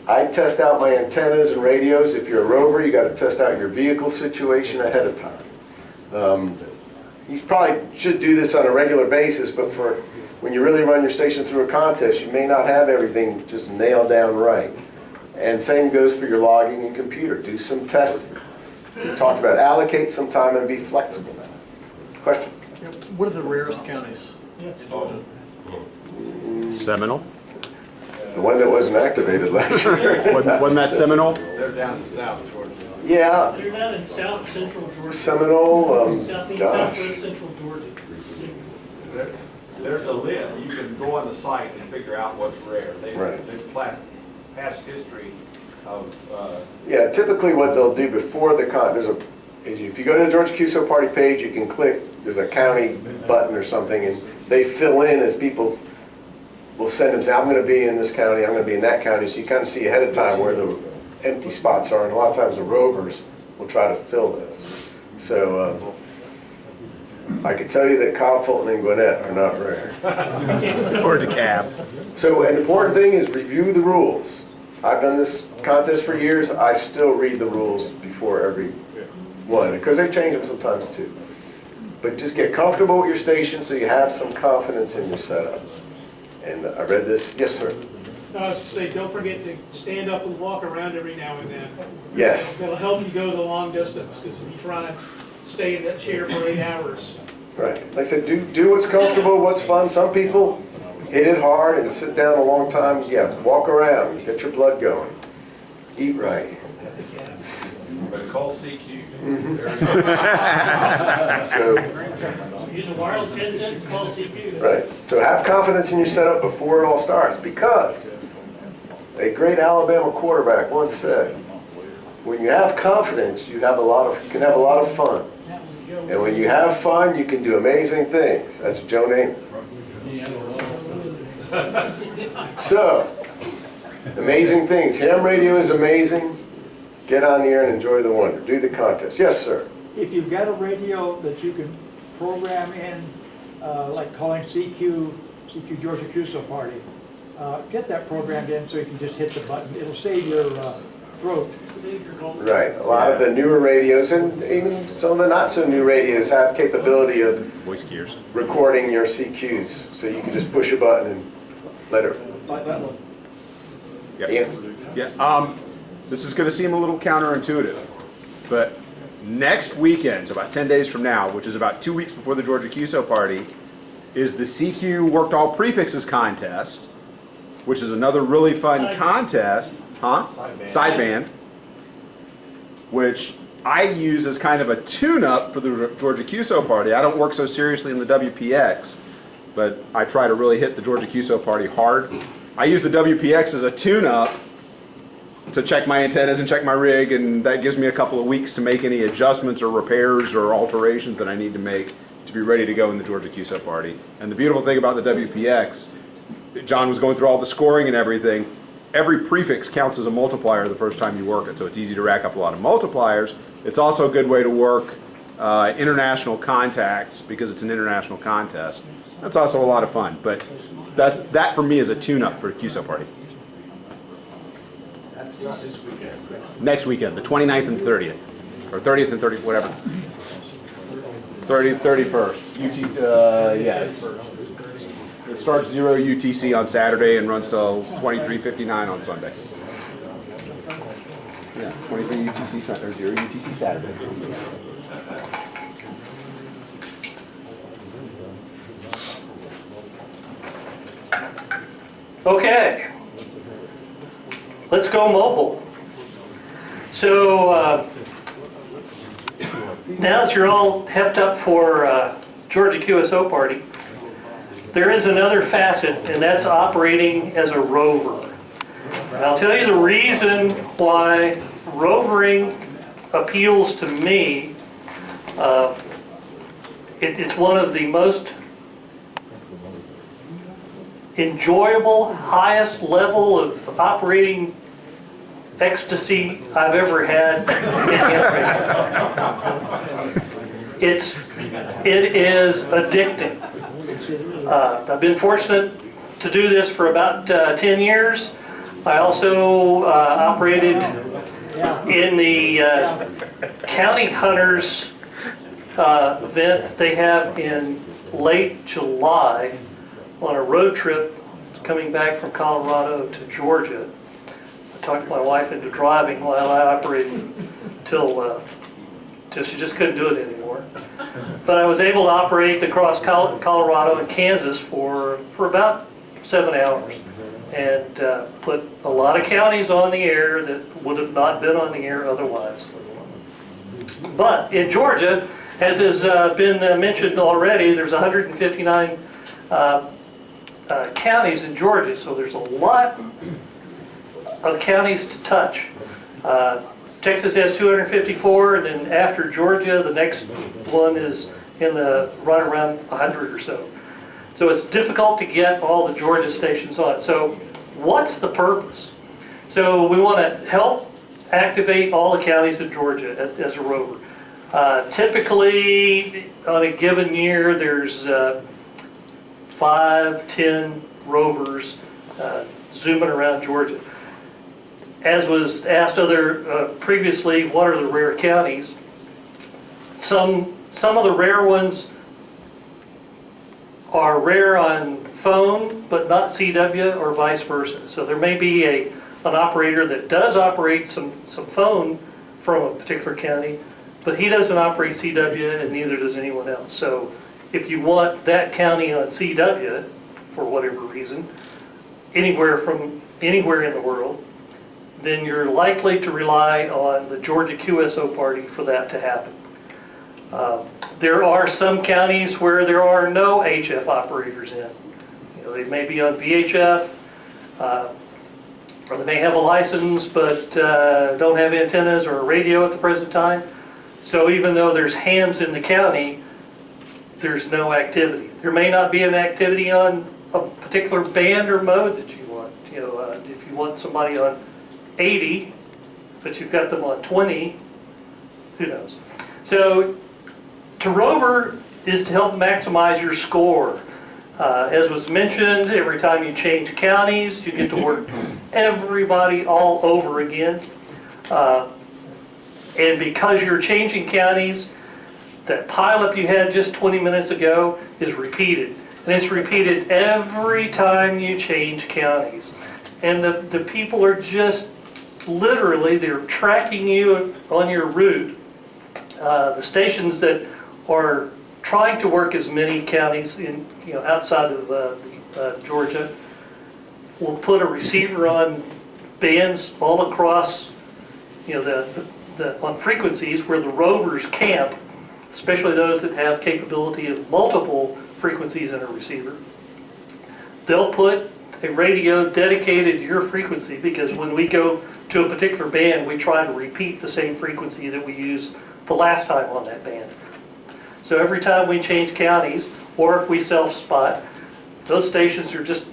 I test out my antennas and radios. If you're a rover, you got to test out your vehicle situation ahead of time. You probably should do this on a regular basis, but for when you really run your station through a contest, you may not have everything just nailed down right. And same goes for your logging and computer. Do some testing. We talked about allocate some time and be flexible. Question? What are the rarest counties in Georgia? Seminole? The one that wasn't activated last year. Wasn't that Seminole? They're down in South Georgia. Yeah, They're down in south central Georgia. Seminole, gosh. Southwest central Georgia. There's a list, you can go on the site and figure out what's rare. Right. They've past history of, Yeah, typically what they'll do before the if you go to the Georgia QSO Party page, you can click, there's a county button or something, and they fill in as people will send them, say, I'm going to be in this county, I'm going to be in that county, so you kind of see ahead of time where the empty spots are, and a lot of times the rovers will try to fill those. So I can tell you that Cobb, Fulton, and Gwinnett are not rare. Or DeKalb? So an important thing is review the rules. I've done this contest for years. I still read the rules before every one, because they change them sometimes too. But just get comfortable with your station so you have some confidence in your setup. And I read this. Yes, sir. No, I was going to say, don't forget to stand up and walk around every now and then. Yes. That'll help you go the long distance, because if you try to stay in that chair for 8 hours. Right. Like I said, do what's comfortable, what's fun. Some people hit it hard and sit down a long time. Yeah, walk around, get your blood going. Eat right. but call CQ. So, Use a wireless headset and call CQ. right. So have confidence in your setup before it all starts, because a great Alabama quarterback once said, when you have confidence, you can have a lot of fun. And when you have fun, you can do amazing things. That's Joe Namath. So, amazing things. Ham radio is amazing. Get on the air and enjoy the wonder. Do the contest. Yes, sir. If you've got a radio that you can program in, like calling CQ Georgia QSO Party, get that programmed in so you can just hit the button. It'll save your throat. Right. A lot of the newer radios, and even some of the not so new radios, have capability of Voice gears. recording your CQs. So you can just push a button and let it. Like that one. Yeah. Yeah. This is going to seem a little counterintuitive, but next weekend, so about 10 days from now, which is about 2 weeks before the Georgia QSO Party, is the CQ Worked All Prefixes contest, which is another really fun contest. Sideband. Which I use as kind of a tune-up for the Georgia QSO Party. I don't work so seriously in the WPX, but I try to really hit the Georgia QSO Party hard. I use the WPX as a tune-up to check my antennas and check my rig, and that gives me a couple of weeks to make any adjustments or repairs or alterations that I need to make to be ready to go in the Georgia QSO Party. And the beautiful thing about the WPX, John was going through all the scoring and everything, every prefix counts as a multiplier the first time you work it, so it's easy to rack up a lot of multipliers. It's also a good way to work international contacts because it's an international contest. That's also a lot of fun, but that for me is a tune-up for QSO Party. That's not this weekend. Next weekend, the 29th and 30th, or 30th and 30th, whatever. 30th, 31st. It starts 0 UTC on Saturday and runs till 23:59 on Sunday. Yeah, 23 UTC Sunday, or 0 UTC Saturday. Okay. Let's go mobile. So now that you're all heft up for Georgia QSO Party, there is another facet, and that's operating as a rover. And I'll tell you the reason why rovering appeals to me it's one of the most enjoyable, highest level of operating ecstasy I've ever had. It is addicting. I've been fortunate to do this for about 10 years. I also operated in the County Hunters event they have in late July on a road trip coming back from Colorado to Georgia. I talked my wife into driving while I operated till she just couldn't do it anymore. But I was able to operate across Colorado and Kansas for about 7 hours and put a lot of counties on the air that would have not been on the air otherwise. But in Georgia, as has been mentioned already, there's 159 counties in Georgia, so there's a lot of counties to touch. Texas has 254, and then after Georgia, the next one is in the right around 100 or so. So it's difficult to get all the Georgia stations on. So what's the purpose? So we want to help activate all the counties in Georgia as a rover. Typically, on a given year, there's 5-10 rovers zooming around Georgia. As was asked previously, what are the rare counties? Some of the rare ones are rare on phone, but not CW or vice versa. So there may be an operator that does operate some phone from a particular county, but he doesn't operate CW and neither does anyone else. So if you want that county on CW, for whatever reason, anywhere in the world, then you're likely to rely on the Georgia QSO Party for that to happen. There are some counties where there are no HF operators in. You know, they may be on VHF, or they may have a license but don't have antennas or a radio at the present time. So even though there's hams in the county, there's no activity. There may not be an activity on a particular band or mode that you want. You know, if you want somebody on 80, but you've got them on 20, who knows? So to rover is to help maximize your score. As was mentioned, every time you change counties, you get to work everybody all over again. And because you're changing counties, that pileup you had just 20 minutes ago is repeated. And it's repeated every time you change counties. And the people are just literally, they're tracking you on your route. The stations that are trying to work as many counties in, outside of Georgia will put a receiver on bands all across, on frequencies where the rovers camp, especially those that have capability of multiple frequencies in a receiver. They'll put a radio dedicated to your frequency, because when we go to a particular band, we try to repeat the same frequency that we used the last time on that band. So every time we change counties, or if we self-spot, those stations are just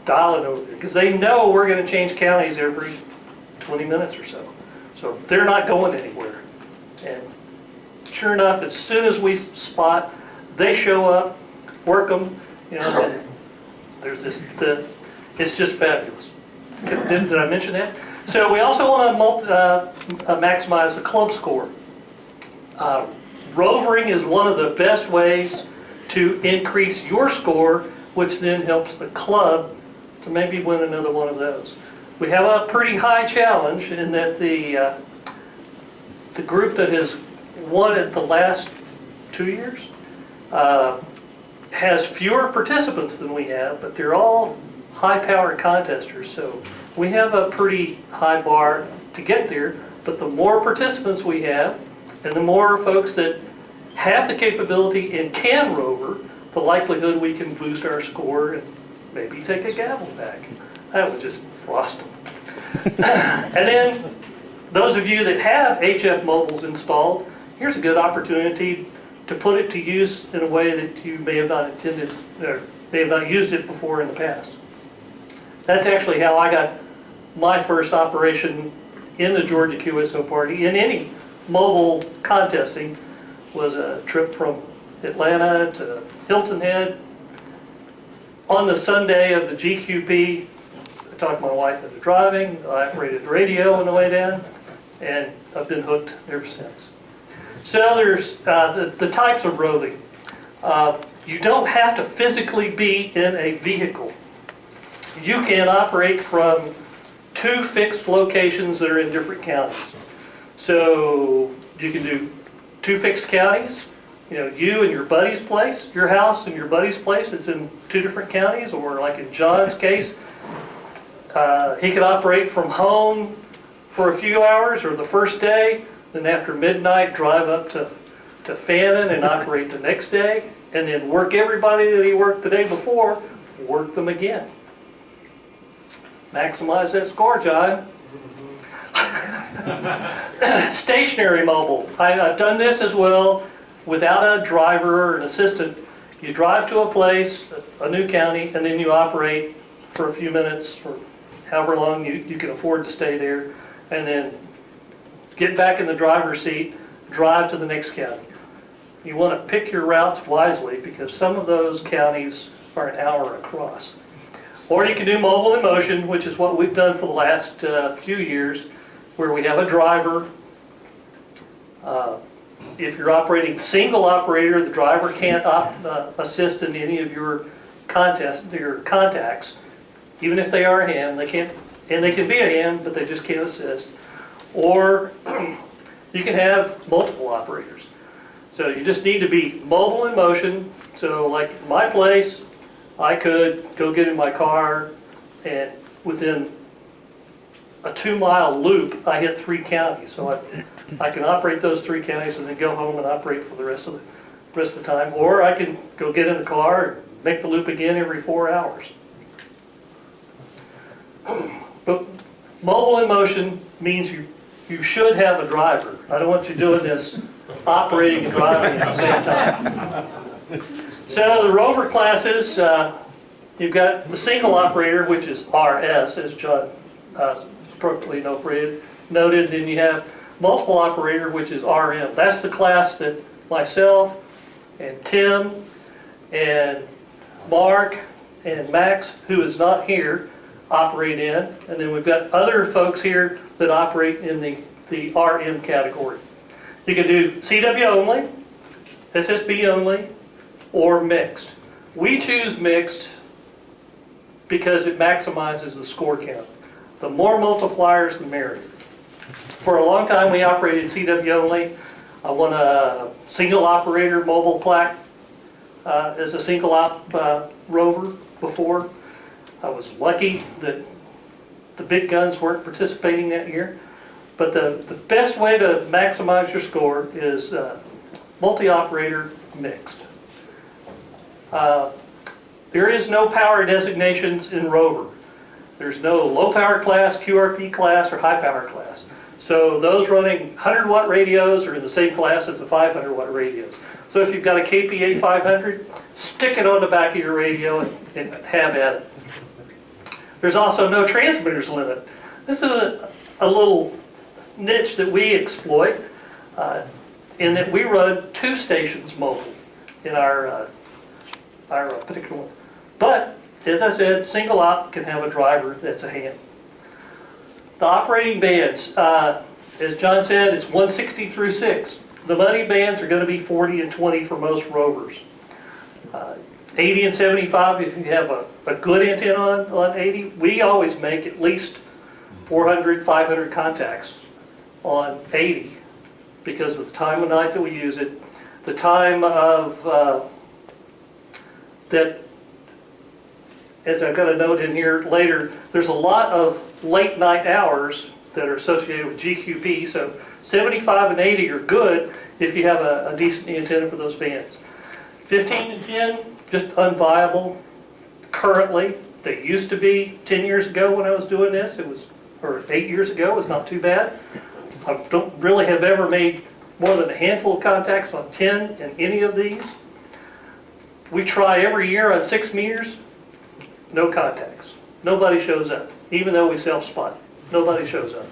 dialing over there, because they know we're going to change counties every 20 minutes or so. So they're not going anywhere. And sure enough, as soon as we spot, they show up, work them, and there's this, it's just fabulous. Did I mention that? So we also want to maximize the club score. Rovering is one of the best ways to increase your score, which then helps the club to maybe win another one of those. We have a pretty high challenge in that the group that has won it the last 2 years has fewer participants than we have, but they're all high-powered contesters. So we have a pretty high bar to get there, but the more participants we have, and the more folks that have the capability and can rover, the likelihood we can boost our score and maybe take a gavel back. That would just frost them. And then those of you that have HF mobiles installed, here's a good opportunity to put it to use in a way that you may have not intended, or may have not used it before in the past. That's actually how I got my first operation in the Georgia QSO Party, in any mobile contesting, was a trip from Atlanta to Hilton Head. On the Sunday of the GQP, I talked my wife into driving, I operated the radio on the way down, and I've been hooked ever since. So there's the types of roving. You don't have to physically be in a vehicle. You can operate from 2 fixed locations that are in different counties. So you can do 2 fixed counties, you know, you and your buddy's place, your house and your buddy's place, it's in 2 different counties, or like in John's case, he could operate from home for a few hours or the first day, then after midnight drive up to Fannin and operate the next day, and then work everybody that he worked the day before, work them again. Maximize that score, John. Stationary mobile. I've done this as well without a driver or an assistant. You drive to a place, a new county, and then you operate for a few minutes or however long you can afford to stay there, and then get back in the driver's seat, drive to the next county. You want to pick your routes wisely because some of those counties are an hour across. Or you can do mobile in motion, which is what we've done for the last few years, where we have a driver. If you're operating single operator, the driver can't assist in any of your contacts, even if they are a ham. They can't, and they can be a ham, but they just can't assist. Or you can have multiple operators. So you just need to be mobile in motion. So like in my place, I could go get in my car, and within a 2-mile loop, I hit 3 counties. So I can operate those 3 counties and then go home and operate for the rest of the time. Or I can go get in the car and make the loop again every 4 hours. But mobile in motion means you should have a driver. I don't want you doing this operating and driving at the same time. So the rover classes, you've got the single operator, which is RS, as John appropriately noted, and you have multiple operator, which is RM. That's the class that myself and Tim and Mark and Max, who is not here, operate in. And then we've got other folks here that operate in the RM category. You can do CW only, SSB only, or mixed. We choose mixed because it maximizes the score count. The more multipliers, the merrier. For a long time, we operated CW only. I won a single operator mobile plaque as a single op rover before. I was lucky that the big guns weren't participating that year. But the best way to maximize your score is multi-operator mixed. There is no power designations in rover. There's no low power class, QRP class, or high power class. So those running 100 watt radios are in the same class as the 500 watt radios. So if you've got a KPA 500, stick it on the back of your radio and have at it. There's also no transmitters limit. This is a little niche that we exploit in that we run 2 stations mobile in our particular one. But, as I said, single op can have a driver that's a ham. The operating bands, as John said, it's 160 through 6. The money bands are going to be 40 and 20 for most rovers. 80 and 75 if you have a good antenna on 80. We always make at least 400, 500 contacts on 80 because of the time of night that we use it, the time of that, as I've got a note in here later, there's a lot of late night hours that are associated with GQP, so 75 and 80 are good if you have a decent antenna for those bands. 15 and 10, just unviable currently. They used to be 10 years ago when I was doing this, or 8 years ago, it was not too bad. I don't really have ever made more than a handful of contacts on 10 in any of these. We try every year on 6 meters, no contacts. Nobody shows up, even though we self-spot. Nobody shows up.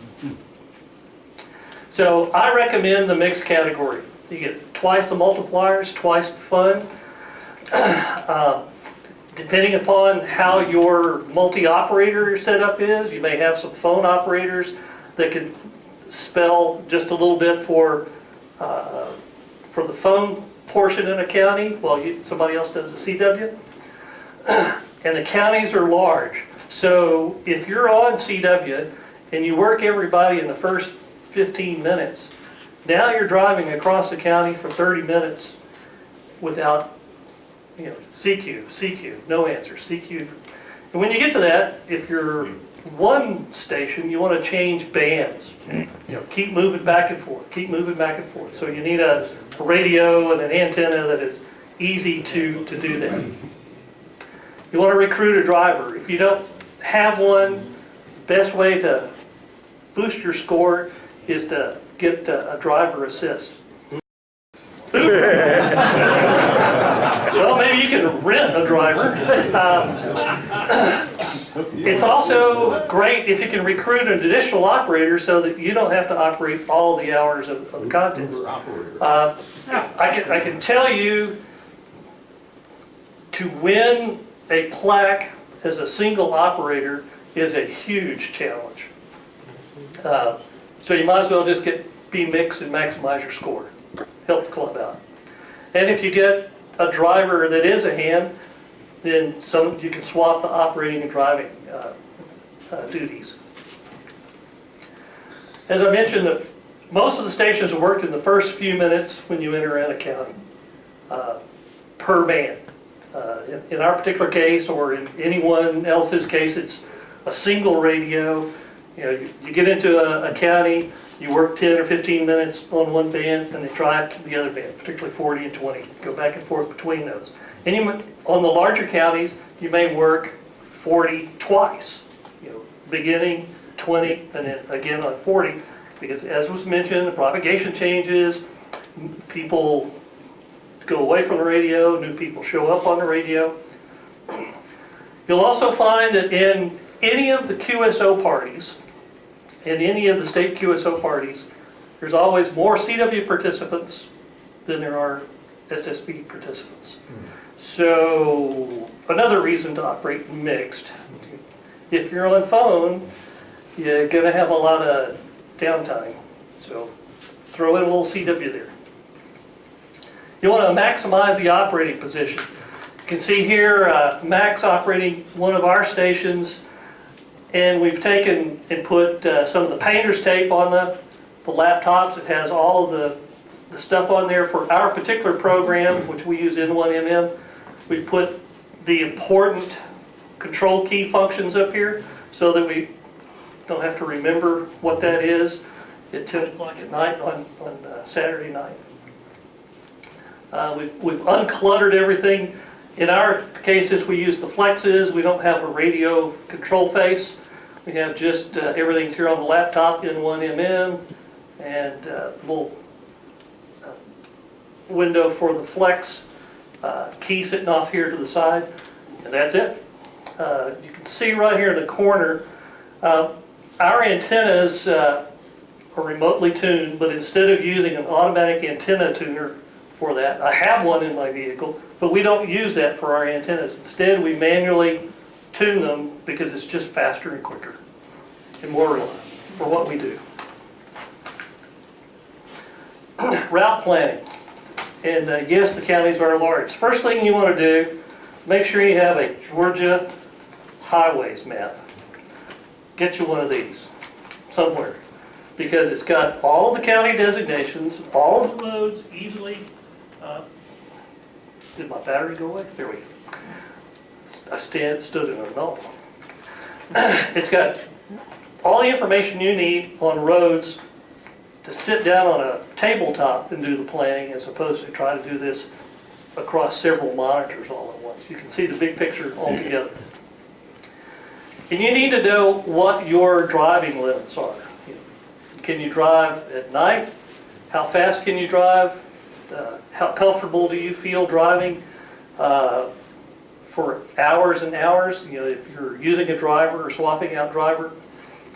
So I recommend the mixed category. You get twice the multipliers, twice the fun. Depending upon how your multi-operator setup is, you may have some phone operators that can spell just a little bit for the phone portion in a county while somebody else does the CW. And the counties are large. So if you're on CW and you work everybody in the first 15 minutes, now you're driving across the county for 30 minutes without, CQ, no answer, CQ. And when you get to that, if you're one station, you want to change bands. Keep moving back and forth, keep moving back and forth. So you need a radio and an antenna that is easy to do that. You want to recruit a driver. If you don't have one, best way to boost your score is to get a driver assist. Well, maybe you can rent a driver. It's also great if you can recruit an additional operator so that you don't have to operate all the hours of the contest. I can tell you, to win a plaque as a single operator is a huge challenge. So you might as well just be mixed and maximize your score. Help the club out. And if you get a driver that is a hand, then you can swap the operating and driving duties. As I mentioned, most of the stations are worked in the first few minutes when you enter in a county, per band. In our particular case, or in anyone else's case, it's a single radio. You get into a county, you work 10 or 15 minutes on one band, and they try it to the other band, particularly 40 and 20. Go back and forth between those. On the larger counties, you may work 40 twice. Beginning 20 and then again on 40, because as was mentioned, the propagation changes, people go away from the radio, new people show up on the radio. You'll also find that in any of the QSO parties, in any of the state QSO parties, there's always more CW participants than there are SSB participants. So another reason to operate mixed. If you're on phone, you're going to have a lot of downtime. So throw in a little CW there. You want to maximize the operating position. You can see here Max operating one of our stations, and we've taken and put some of the painter's tape on the laptops. It has all of the stuff on there for our particular program, which we use N1MM. We put the important control key functions up here so that we don't have to remember what that is at 10 o'clock at night on Saturday night. We've uncluttered everything. In our case, since we use the flexes, we don't have a radio control face. We have just everything's here on the laptop, N1MM, and a little window for the flex, key sitting off here to the side, and that's it. You can see right here in the corner, our antennas are remotely tuned, but instead of using an automatic antenna tuner for that, I have one in my vehicle, but we don't use that for our antennas. Instead, we manually tune them because it's just faster and quicker and more reliable for what we do. Route planning. And yes, the counties are large. First thing you want to do, make sure you have a Georgia highways map. Get you one of these somewhere, because it's got all of the county designations, all of the roads easily. Did my battery go away? There we go. I stood in a null. It's got all the information you need on roads to sit down on a tabletop and do the planning, as opposed to try to do this across several monitors all at once. You can see the big picture all together. And you need to know what your driving limits are. Can you drive at night? how fast can you drive? How comfortable do you feel driving for hours and hours? You know, if you're using a driver or swapping out driver,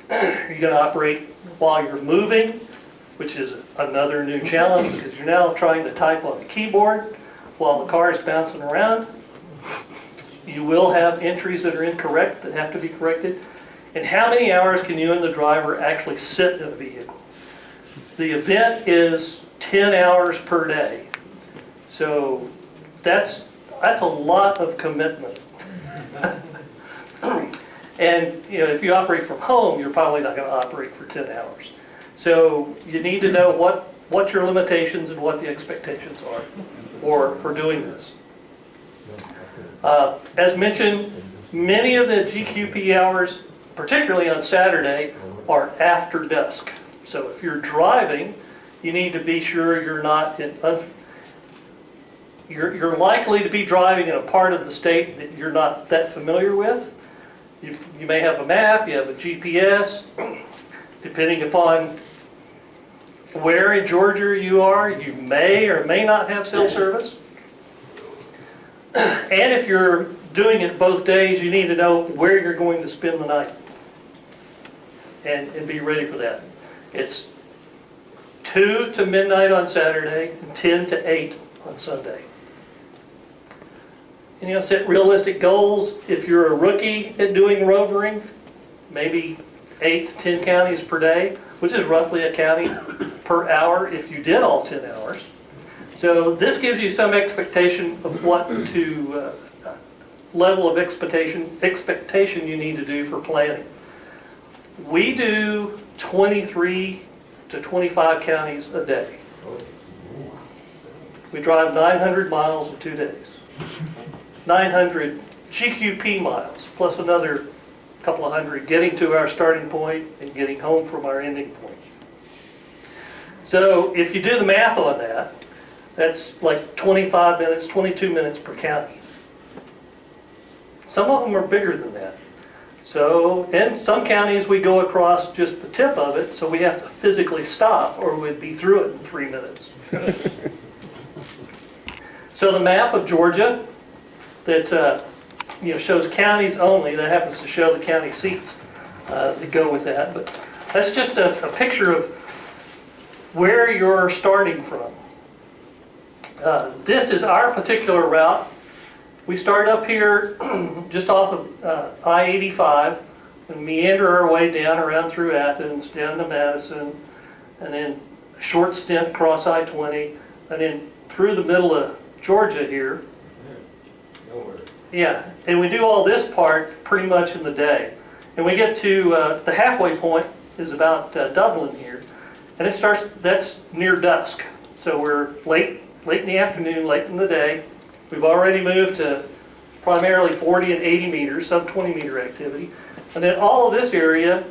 you're going to operate while you're moving, which is another new challenge because you're now trying to type on the keyboard while the car is bouncing around. You will have entries that are incorrect that have to be corrected. And how many hours can you and the driver actually sit in a vehicle? The event is 10 hours per day. So that's a lot of commitment. And you know, if you operate from home, you're probably not going to operate for 10 hours. So you need to know what your limitations and what the expectations are for doing this. As mentioned, many of the GQP hours, particularly on Saturday, are after dusk. So if you're driving, you need to be sure you're not you're likely to be driving in a part of the state that you're not that familiar with. You may have a map, you have a GPS, depending upon where in Georgia you are, you may or may not have cell service. And if you're doing it both days, you need to know where you're going to spend the night and be ready for that. It's 2 to midnight on Saturday and 10 to 8 on Sunday. And you know, set realistic goals. If you're a rookie at doing rovering, maybe 8 to 10 counties per day, which is roughly a county per hour if you did all 10 hours. So this gives you some expectation of what to level of expectation you need to do for planning. We do 23 to 25 counties a day. We drive 900 miles in 2 days. 900 GQP miles, plus another couple of hundred getting to our starting point and getting home from our ending point. So if you do the math on that, that's like 25 minutes, 22 minutes per county. Some of them are bigger than that. So in some counties we go across just the tip of it, so we have to physically stop or we'd be through it in 3 minutes. So the map of Georgia that's shows counties only, that happens to show the county seats that go with that, but that's just a picture of where you're starting from. This is our particular route. We start up here just off of I-85 and meander our way down around through Athens, down to Madison, and then a short stint across I-20, and then through the middle of Georgia here. Yeah, and we do all this part pretty much in the day. And we get to the halfway point is about Dublin here, and it starts, that's near dusk. So we're late in the afternoon, late in the day. We've already moved to primarily 40 and 80 meters, sub 20 meter activity. And then all of this area,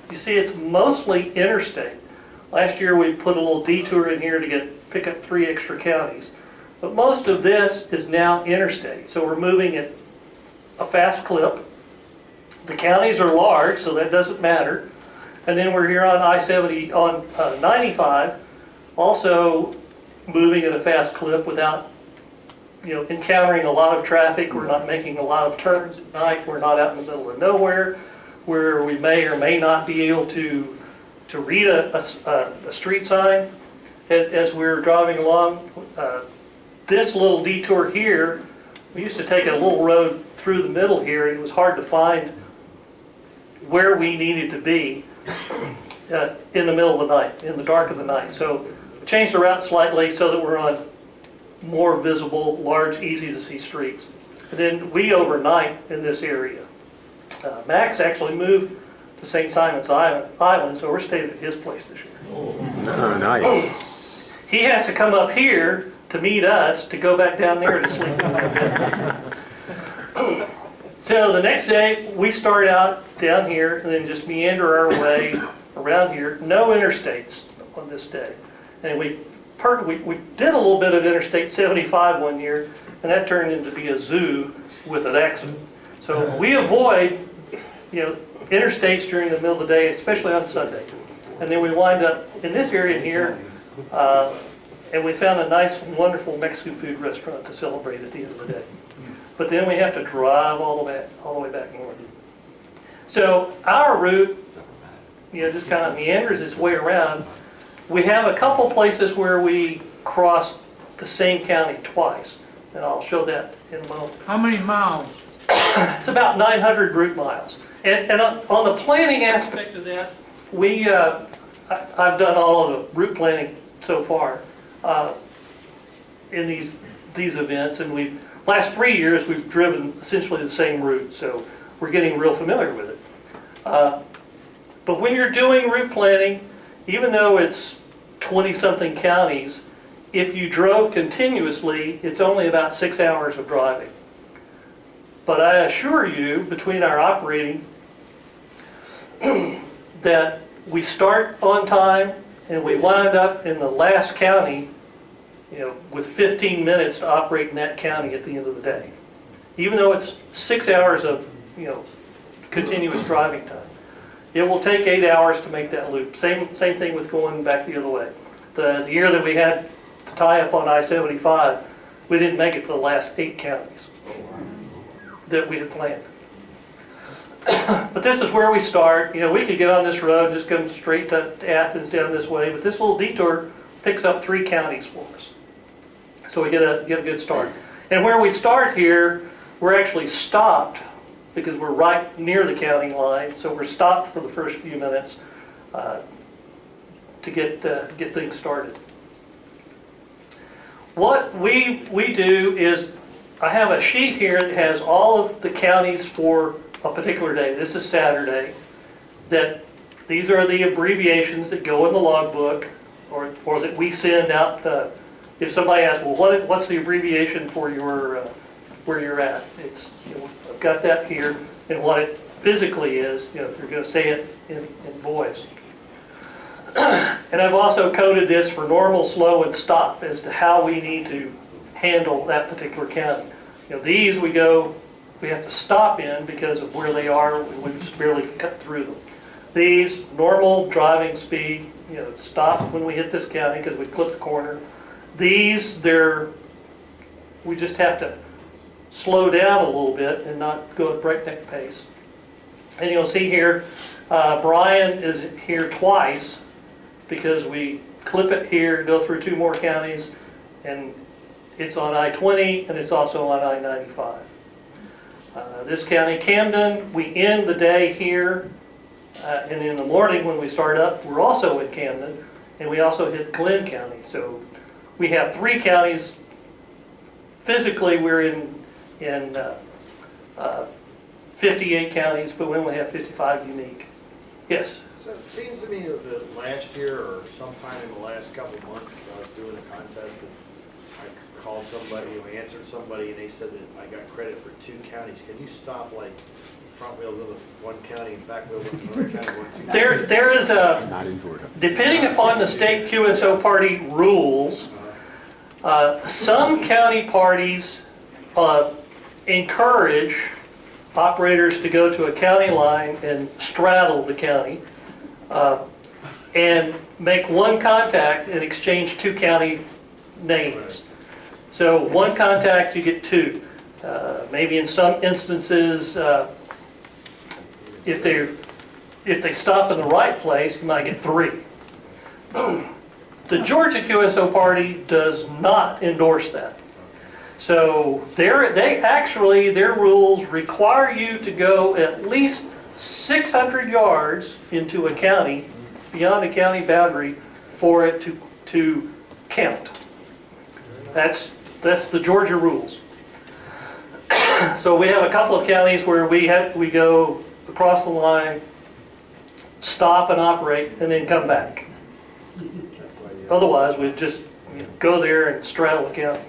you see it's mostly interstate. Last year we put a little detour in here to pick up 3 extra counties. But most of this is now interstate. So we're moving at a fast clip. The counties are large, so that doesn't matter. And then we're here on I-70, on 95, also moving at a fast clip without encountering a lot of traffic. We're not making a lot of turns at night. We're not out in the middle of nowhere where we may or may not be able to read a street sign as we're driving along. This little detour here, we used to take a little road through the middle here, and it was hard to find where we needed to be in the middle of the night, in the dark of the night. So we changed the route slightly so that we're on more visible, large, easy to see streets. And then we overnight in this area. Max actually moved to St. Simon's Island, so we're staying at his place this year. Oh, nice. He has to come up here to meet us to go back down there to sleep. So the next day we start out down here and then just meander our way around here. No interstates on this day. And we did a little bit of Interstate 75 one year, and that turned into be a zoo with an accident. So we avoid interstates during the middle of the day, especially on Sunday. And then we wind up in this area here And we found a nice, wonderful Mexican food restaurant to celebrate at the end of the day. But then we have to drive all the way back north. So our route, just kind of meanders its way around. We have a couple places where we cross the same county twice, and I'll show that in a moment. How many miles? It's about 900 route miles. And on the planning aspect of that, I've done all of the route planning so far in these events, and last 3 years we've driven essentially the same route, so we're getting real familiar with it. But when you're doing route planning, even though it's 20-something counties, if you drove continuously, it's only about 6 hours of driving. But I assure you, between our operating, that we start on time and we wind up in the last county, with 15 minutes to operate in that county at the end of the day. Even though it's 6 hours of, continuous driving time. It will take 8 hours to make that loop. Same thing with going back the other way. The year that we had to tie up on I-75, we didn't make it to the last 8 counties that we had planned. But this is where we start. We could get on this road, just come straight to Athens down this way, but this little detour picks up 3 counties for us. So we get a good start. And where we start here, we're actually stopped because we're right near the county line, so we're stopped for the first few minutes to get things started. What we do is, I have a sheet here that has all of the counties for a particular day. This is Saturday. These are the abbreviations that go in the logbook, or that we send out. If somebody asks, well, what's the abbreviation for your where you're at? I've got that here, and what it physically is. If you're going to say it in voice. And I've also coded this for normal, slow, and stop as to how we need to handle that particular county. These we have to stop in because of where they are. We just barely cut through them. These, normal driving speed, stop when we hit this county because we clip the corner. These, we just have to slow down a little bit and not go at breakneck pace. And you'll see here, Brian is here twice because we clip it here, go through 2 more counties, and it's on I-20 and it's also on I-95. This county, Camden, we end the day here, and in the morning when we start up, we're also in Camden, and we also hit Glenn County. So we have 3 counties. Physically, we're in 58 counties, but we only have 55 unique. Yes? So it seems to me that last year or sometime in the last couple of months, I was doing a contest and I called somebody or answered somebody and they said that I got credit for 2 counties. Can you stop like front wheels in one county and back wheels in another county? There is a, Not in Georgia. depending upon the state QSO party rules, some county parties encourage operators to go to a county line and straddle the county and make one contact and exchange 2 county names. So one contact, you get 2. Maybe in some instances, if they stop in the right place, you might get 3. The Georgia QSO Party does not endorse that. So their rules require you to go at least 600 yards into a county, beyond a county boundary, for it to count. That's the Georgia rules. So we have a couple of counties where we go across the line, stop and operate, and then come back. Otherwise, we just go there and straddle the county.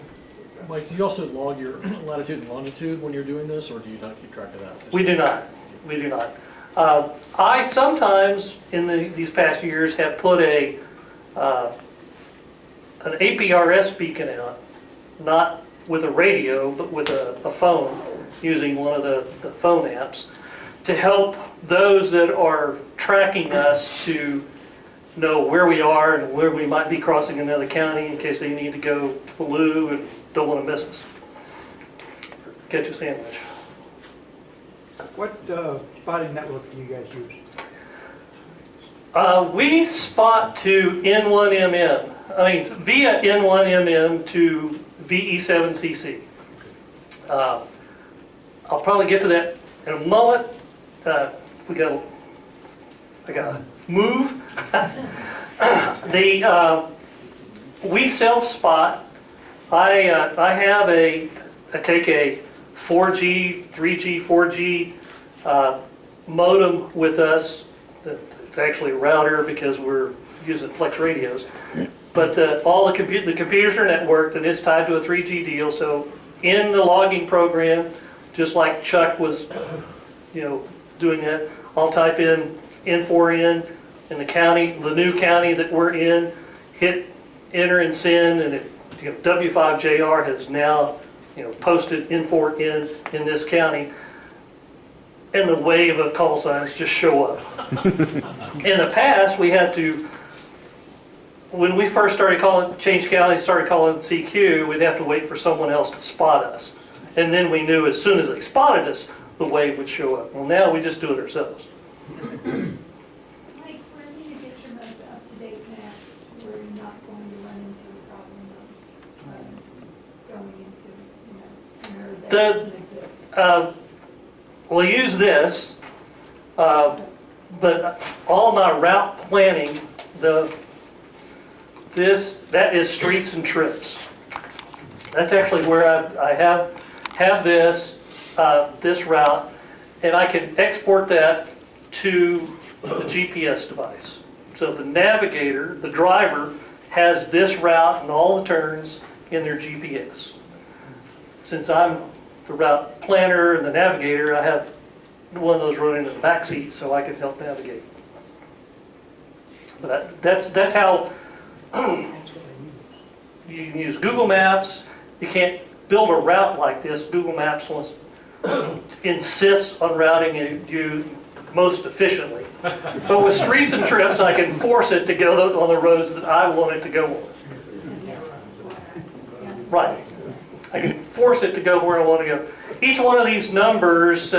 Mike, do you also log your latitude and longitude when you're doing this, or do you not keep track of that? We do not. We do not. I sometimes, in these past years, have put an APRS beacon out, not with a radio, but with a phone, using one of the phone apps, to help those that are tracking us to know where we are and where we might be crossing another county in case they need to go to the loo and don't want to miss us. Catch a sandwich. What spotting network do you guys use? We spot to N1MM, via N1MM to VE7CC. I'll probably get to that in a moment. I gotta move. We self-spot. I take a 4G, 3G, 4G modem with us. It's actually a router because we're using flex radios. But all the computers are networked and it's tied to a 3G deal. So in the logging program, just like Chuck was, doing that, I'll type in N4N in the county, the new county that we're in, hit enter and send, and W5JR has now posted N4Ns in this county, and the wave of call signs just show up. In the past, we had to, when we first started change counties, started calling CQ, we'd have to wait for someone else to spot us. And then we knew as soon as they spotted us, the wave would show up. Well, now we just do it ourselves. Mike, where do you get your most up-to-date maps where you're not going to run into a problem of going into, somewhere that doesn't exist? We'll use this, but all my route planning, that is streets and trips. That's actually where I have this route, and I can export that to the GPS device. So the navigator, the driver, has this route and all the turns in their GPS. Since I'm the route planner and the navigator, I have one of those running in the back seat so I can help navigate. But that's how you can use Google Maps. You can't build a route like this. Google Maps insists on routing you most efficiently. But with streets and trips, I can force it to go on the roads that I want it to go on. Right. I can force it to go where I want to go. Each one of these numbers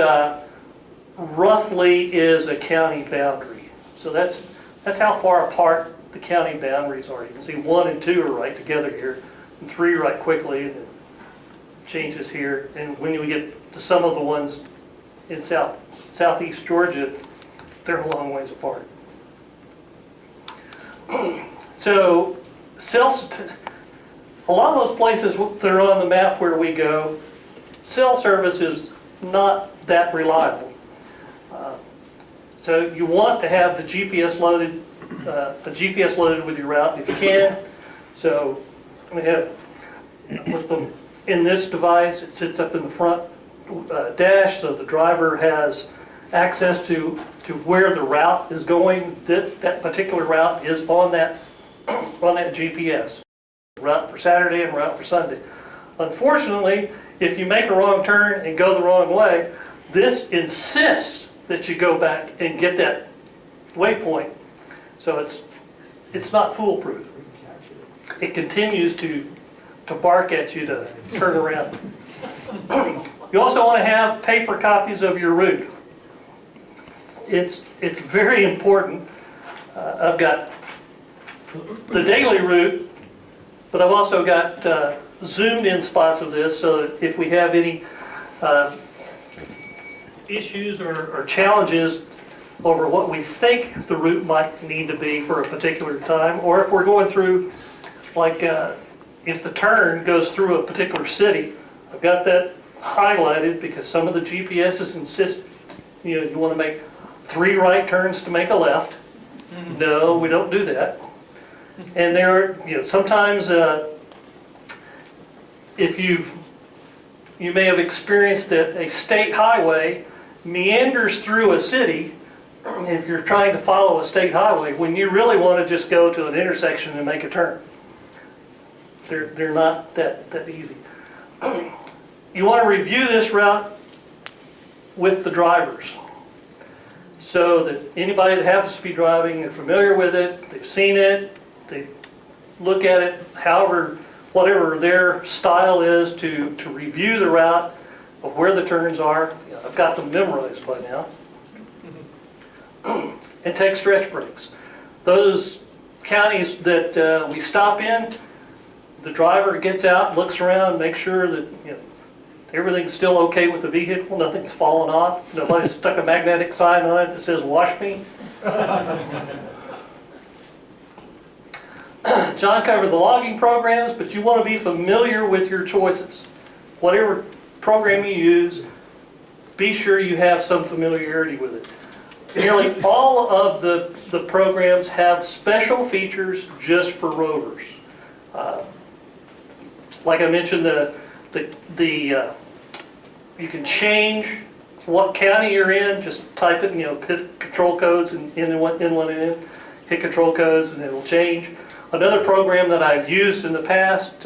roughly is a county boundary. So that's how far apart the county boundaries are. You can see 1 and 2 are right together here, and 3 right quickly, and it changes here. And when you get to some of the ones in southeast Georgia, they're a long ways apart. So a lot of those places that are on the map where we go, cell service is not that reliable. So you want to have the GPS loaded with your route if you can. So we have with them in this device. It sits up in the front dash, so the driver has access to where the route is going. That particular route is on that GPS. Route for Saturday and route for Sunday. Unfortunately, if you make a wrong turn and go the wrong way, this insists that you go back and get that waypoint. So it's not foolproof. It continues to bark at you to turn around. You also want to have paper copies of your route. It's very important. I've got the daily route, but I've also got zoomed in spots of this, so that if we have any issues or challenges over what we think the route might need to be for a particular time, or if we're going through, like if the turn goes through a particular city, I've got that highlighted because some of the GPSs insist, you want to make 3 right turns to make a left. No, we don't do that. And there are, sometimes if you may have experienced that a state highway meanders through a city. If you're trying to follow a state highway, when you really want to just go to an intersection and make a turn, they're not that easy. You want to review this route with the drivers. so that anybody that happens to be driving, they're familiar with it, they've seen it, they look at it, however, whatever their style is to review the route of where the turns are. You know, I've got them memorized by now. And take stretch breaks. Those counties that we stop in, the driver gets out, looks around, makes sure that, you know, everything's still okay with the vehicle, nothing's fallen off, nobody's stuck a magnetic sign on it that says "wash me." John covered the logging programs, but you want to be familiar with your choices. Whatever program you use, be sure you have some familiarity with it. Nearly all of the programs have special features just for rovers. Like I mentioned, you can change what county you're in. Just type it, you know, hit control codes and inlet in, hit control codes, and it'll change. Another program that I've used in the past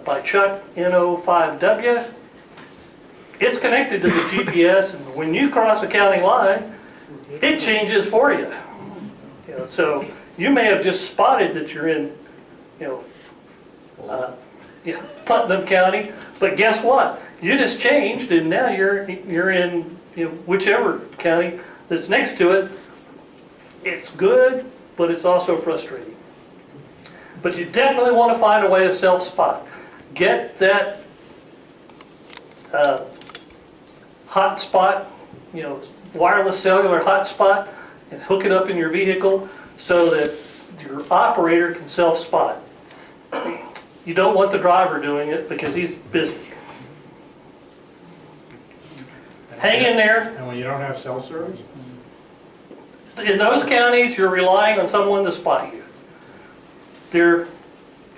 by Chuck N4TOL, it's connected to the GPS, and when you cross a county line, it changes for you. You know, so you may have just spotted that you're in, you know, Putnam County, but guess what? You just changed, and now you're in, you know, whichever county that's next to it. It's good, but it's also frustrating. But you definitely want to find a way to self-spot. Get that hotspot, you know, wireless cellular hotspot, and hook it up in your vehicle so that your operator can self-spot. You don't want the driver doing it because he's busy. Hang in there. And when you don't have cell service? In those counties, you're relying on someone to spot you.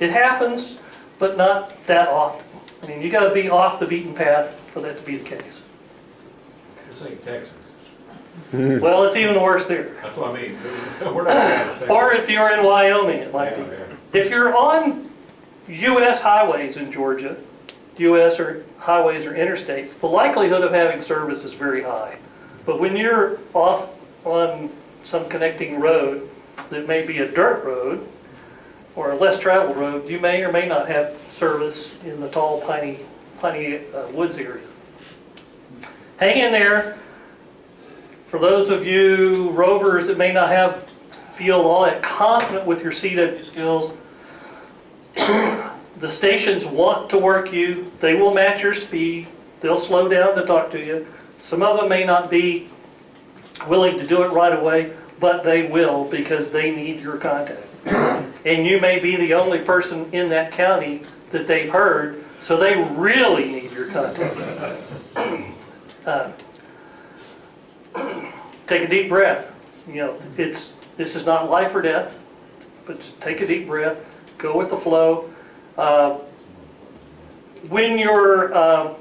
It happens, but not that often. I mean, you got to be off the beaten path for that to be the case. You're saying Texas. Well, it's even worse there. That's what I mean. We're not Texas. Or if you're in Wyoming, it might be. If you're on U.S. highways in Georgia, U.S. or highways or interstates, the likelihood of having service is very high. But when you're off on some connecting road that may be a dirt road or a less traveled road, you may or may not have service in the tall, piney woods area. Hang in there. For those of you rovers that may not feel all that confident with your CW skills, the stations want to work you. They will match your speed. They'll slow down to talk to you. Some of them may not be willing to do it right away, but they will because they need your contact. And you may be the only person in that county that they've heard, so they really need your contact. Take a deep breath. You know, this is not life or death, but just take a deep breath. Go with the flow. When you're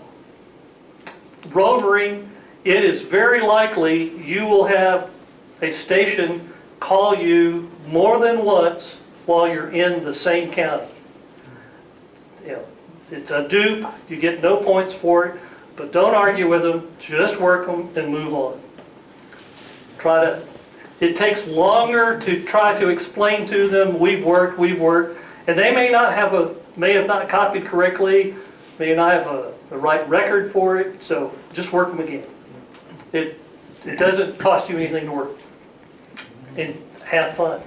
rovering, it is very likely you will have a station call you more than once while you're in the same county. You know, it's a dupe. You get no points for it, but don't argue with them. Just work them and move on. It takes longer to try to explain to them, we've worked, and they may have not copied correctly, may not have the right record for it, so just work them again. It doesn't cost you anything to work, and have fun.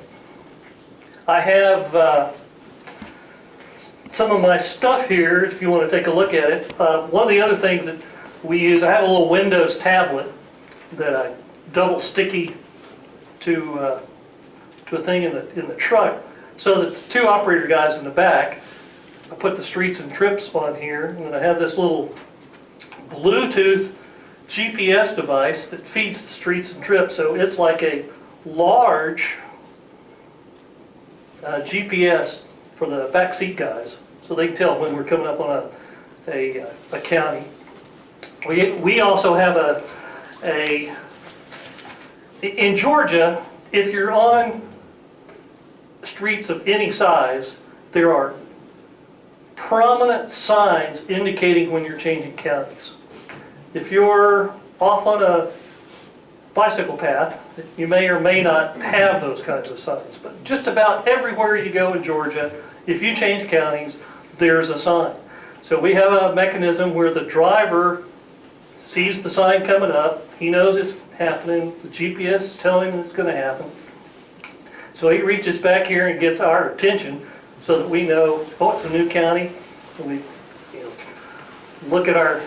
I have some of my stuff here, if you want to take a look at it. One of the other things that we use, I have a little Windows tablet that I double sticky to a thing in the truck, so that the two operator guys in the back, I put the streets and trips on here, and then I have this little Bluetooth GPS device that feeds the streets and trips, so it's like a large GPS for the back seat guys, so they can tell when we're coming up on a county. We also have in Georgia, if you're on streets of any size, there are prominent signs indicating when you're changing counties. If you're off on a bicycle path, you may or may not have those kinds of signs. But just about everywhere you go in Georgia, if you change counties, there's a sign. So we have a mechanism where the driver sees the sign coming up, he knows it's happening, the GPS is telling him it's going to happen. So he reaches back here and gets our attention so that we know, oh, it's a new county. And we look at our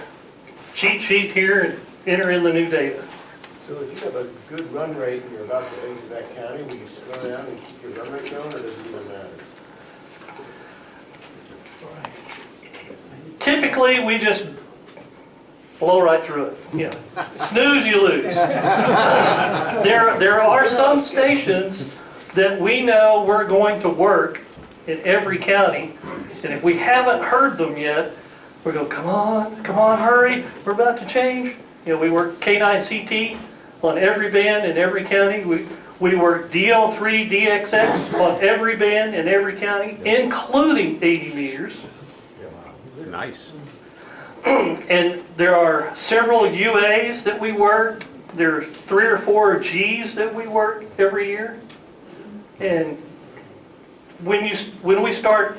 cheat sheet here and enter in the new data. So if you have a good run rate and you're about to exit that county, will you slow down and keep your run rate going, or does it even matter? Typically, we just blow right through it. Snooze, you lose. There are some stations that we know we're going to work in every county, and if we haven't heard them yet, we go, come on, hurry, we're about to change. We work K9CT on every band in every county. We work DL3, DXX on every band in every county, including 80 meters. Nice. And there are several UAs that we work. There's 3 or 4 Gs that we work every year. And when we start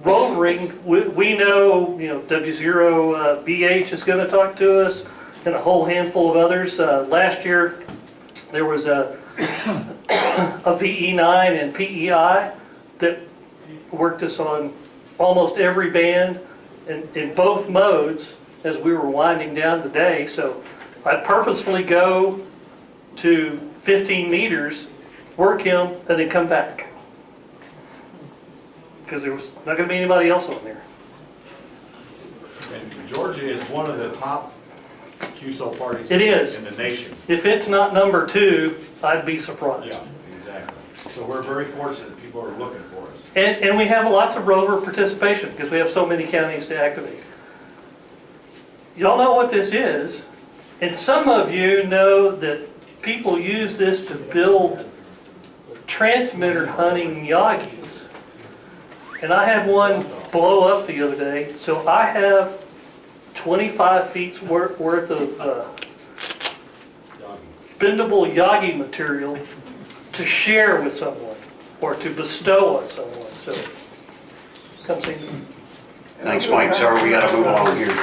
rovering, we know W0BH is going to talk to us, and a whole handful of others. Last year there was a VE9 and PEI that worked us on almost every band in both modes as we were winding down the day. So I purposefully go to 15 meters, work him, and then come back, because there was not going to be anybody else on there. And Georgia is one of the top QSO parties It is. in the nation. If it's not number 2, I'd be surprised. Yeah, exactly. So we're very fortunate people are looking for us. And we have lots of rover participation because we have so many counties to activate. Y'all know what this is, and some of you know that people use this to build transmitter hunting Yagis. And I had one blow up the other day, so I have 25 feet worth of bendable Yagi material to share with someone or to bestow on someone. So come see me. Thanks, Mike. Sorry, we got to move along here.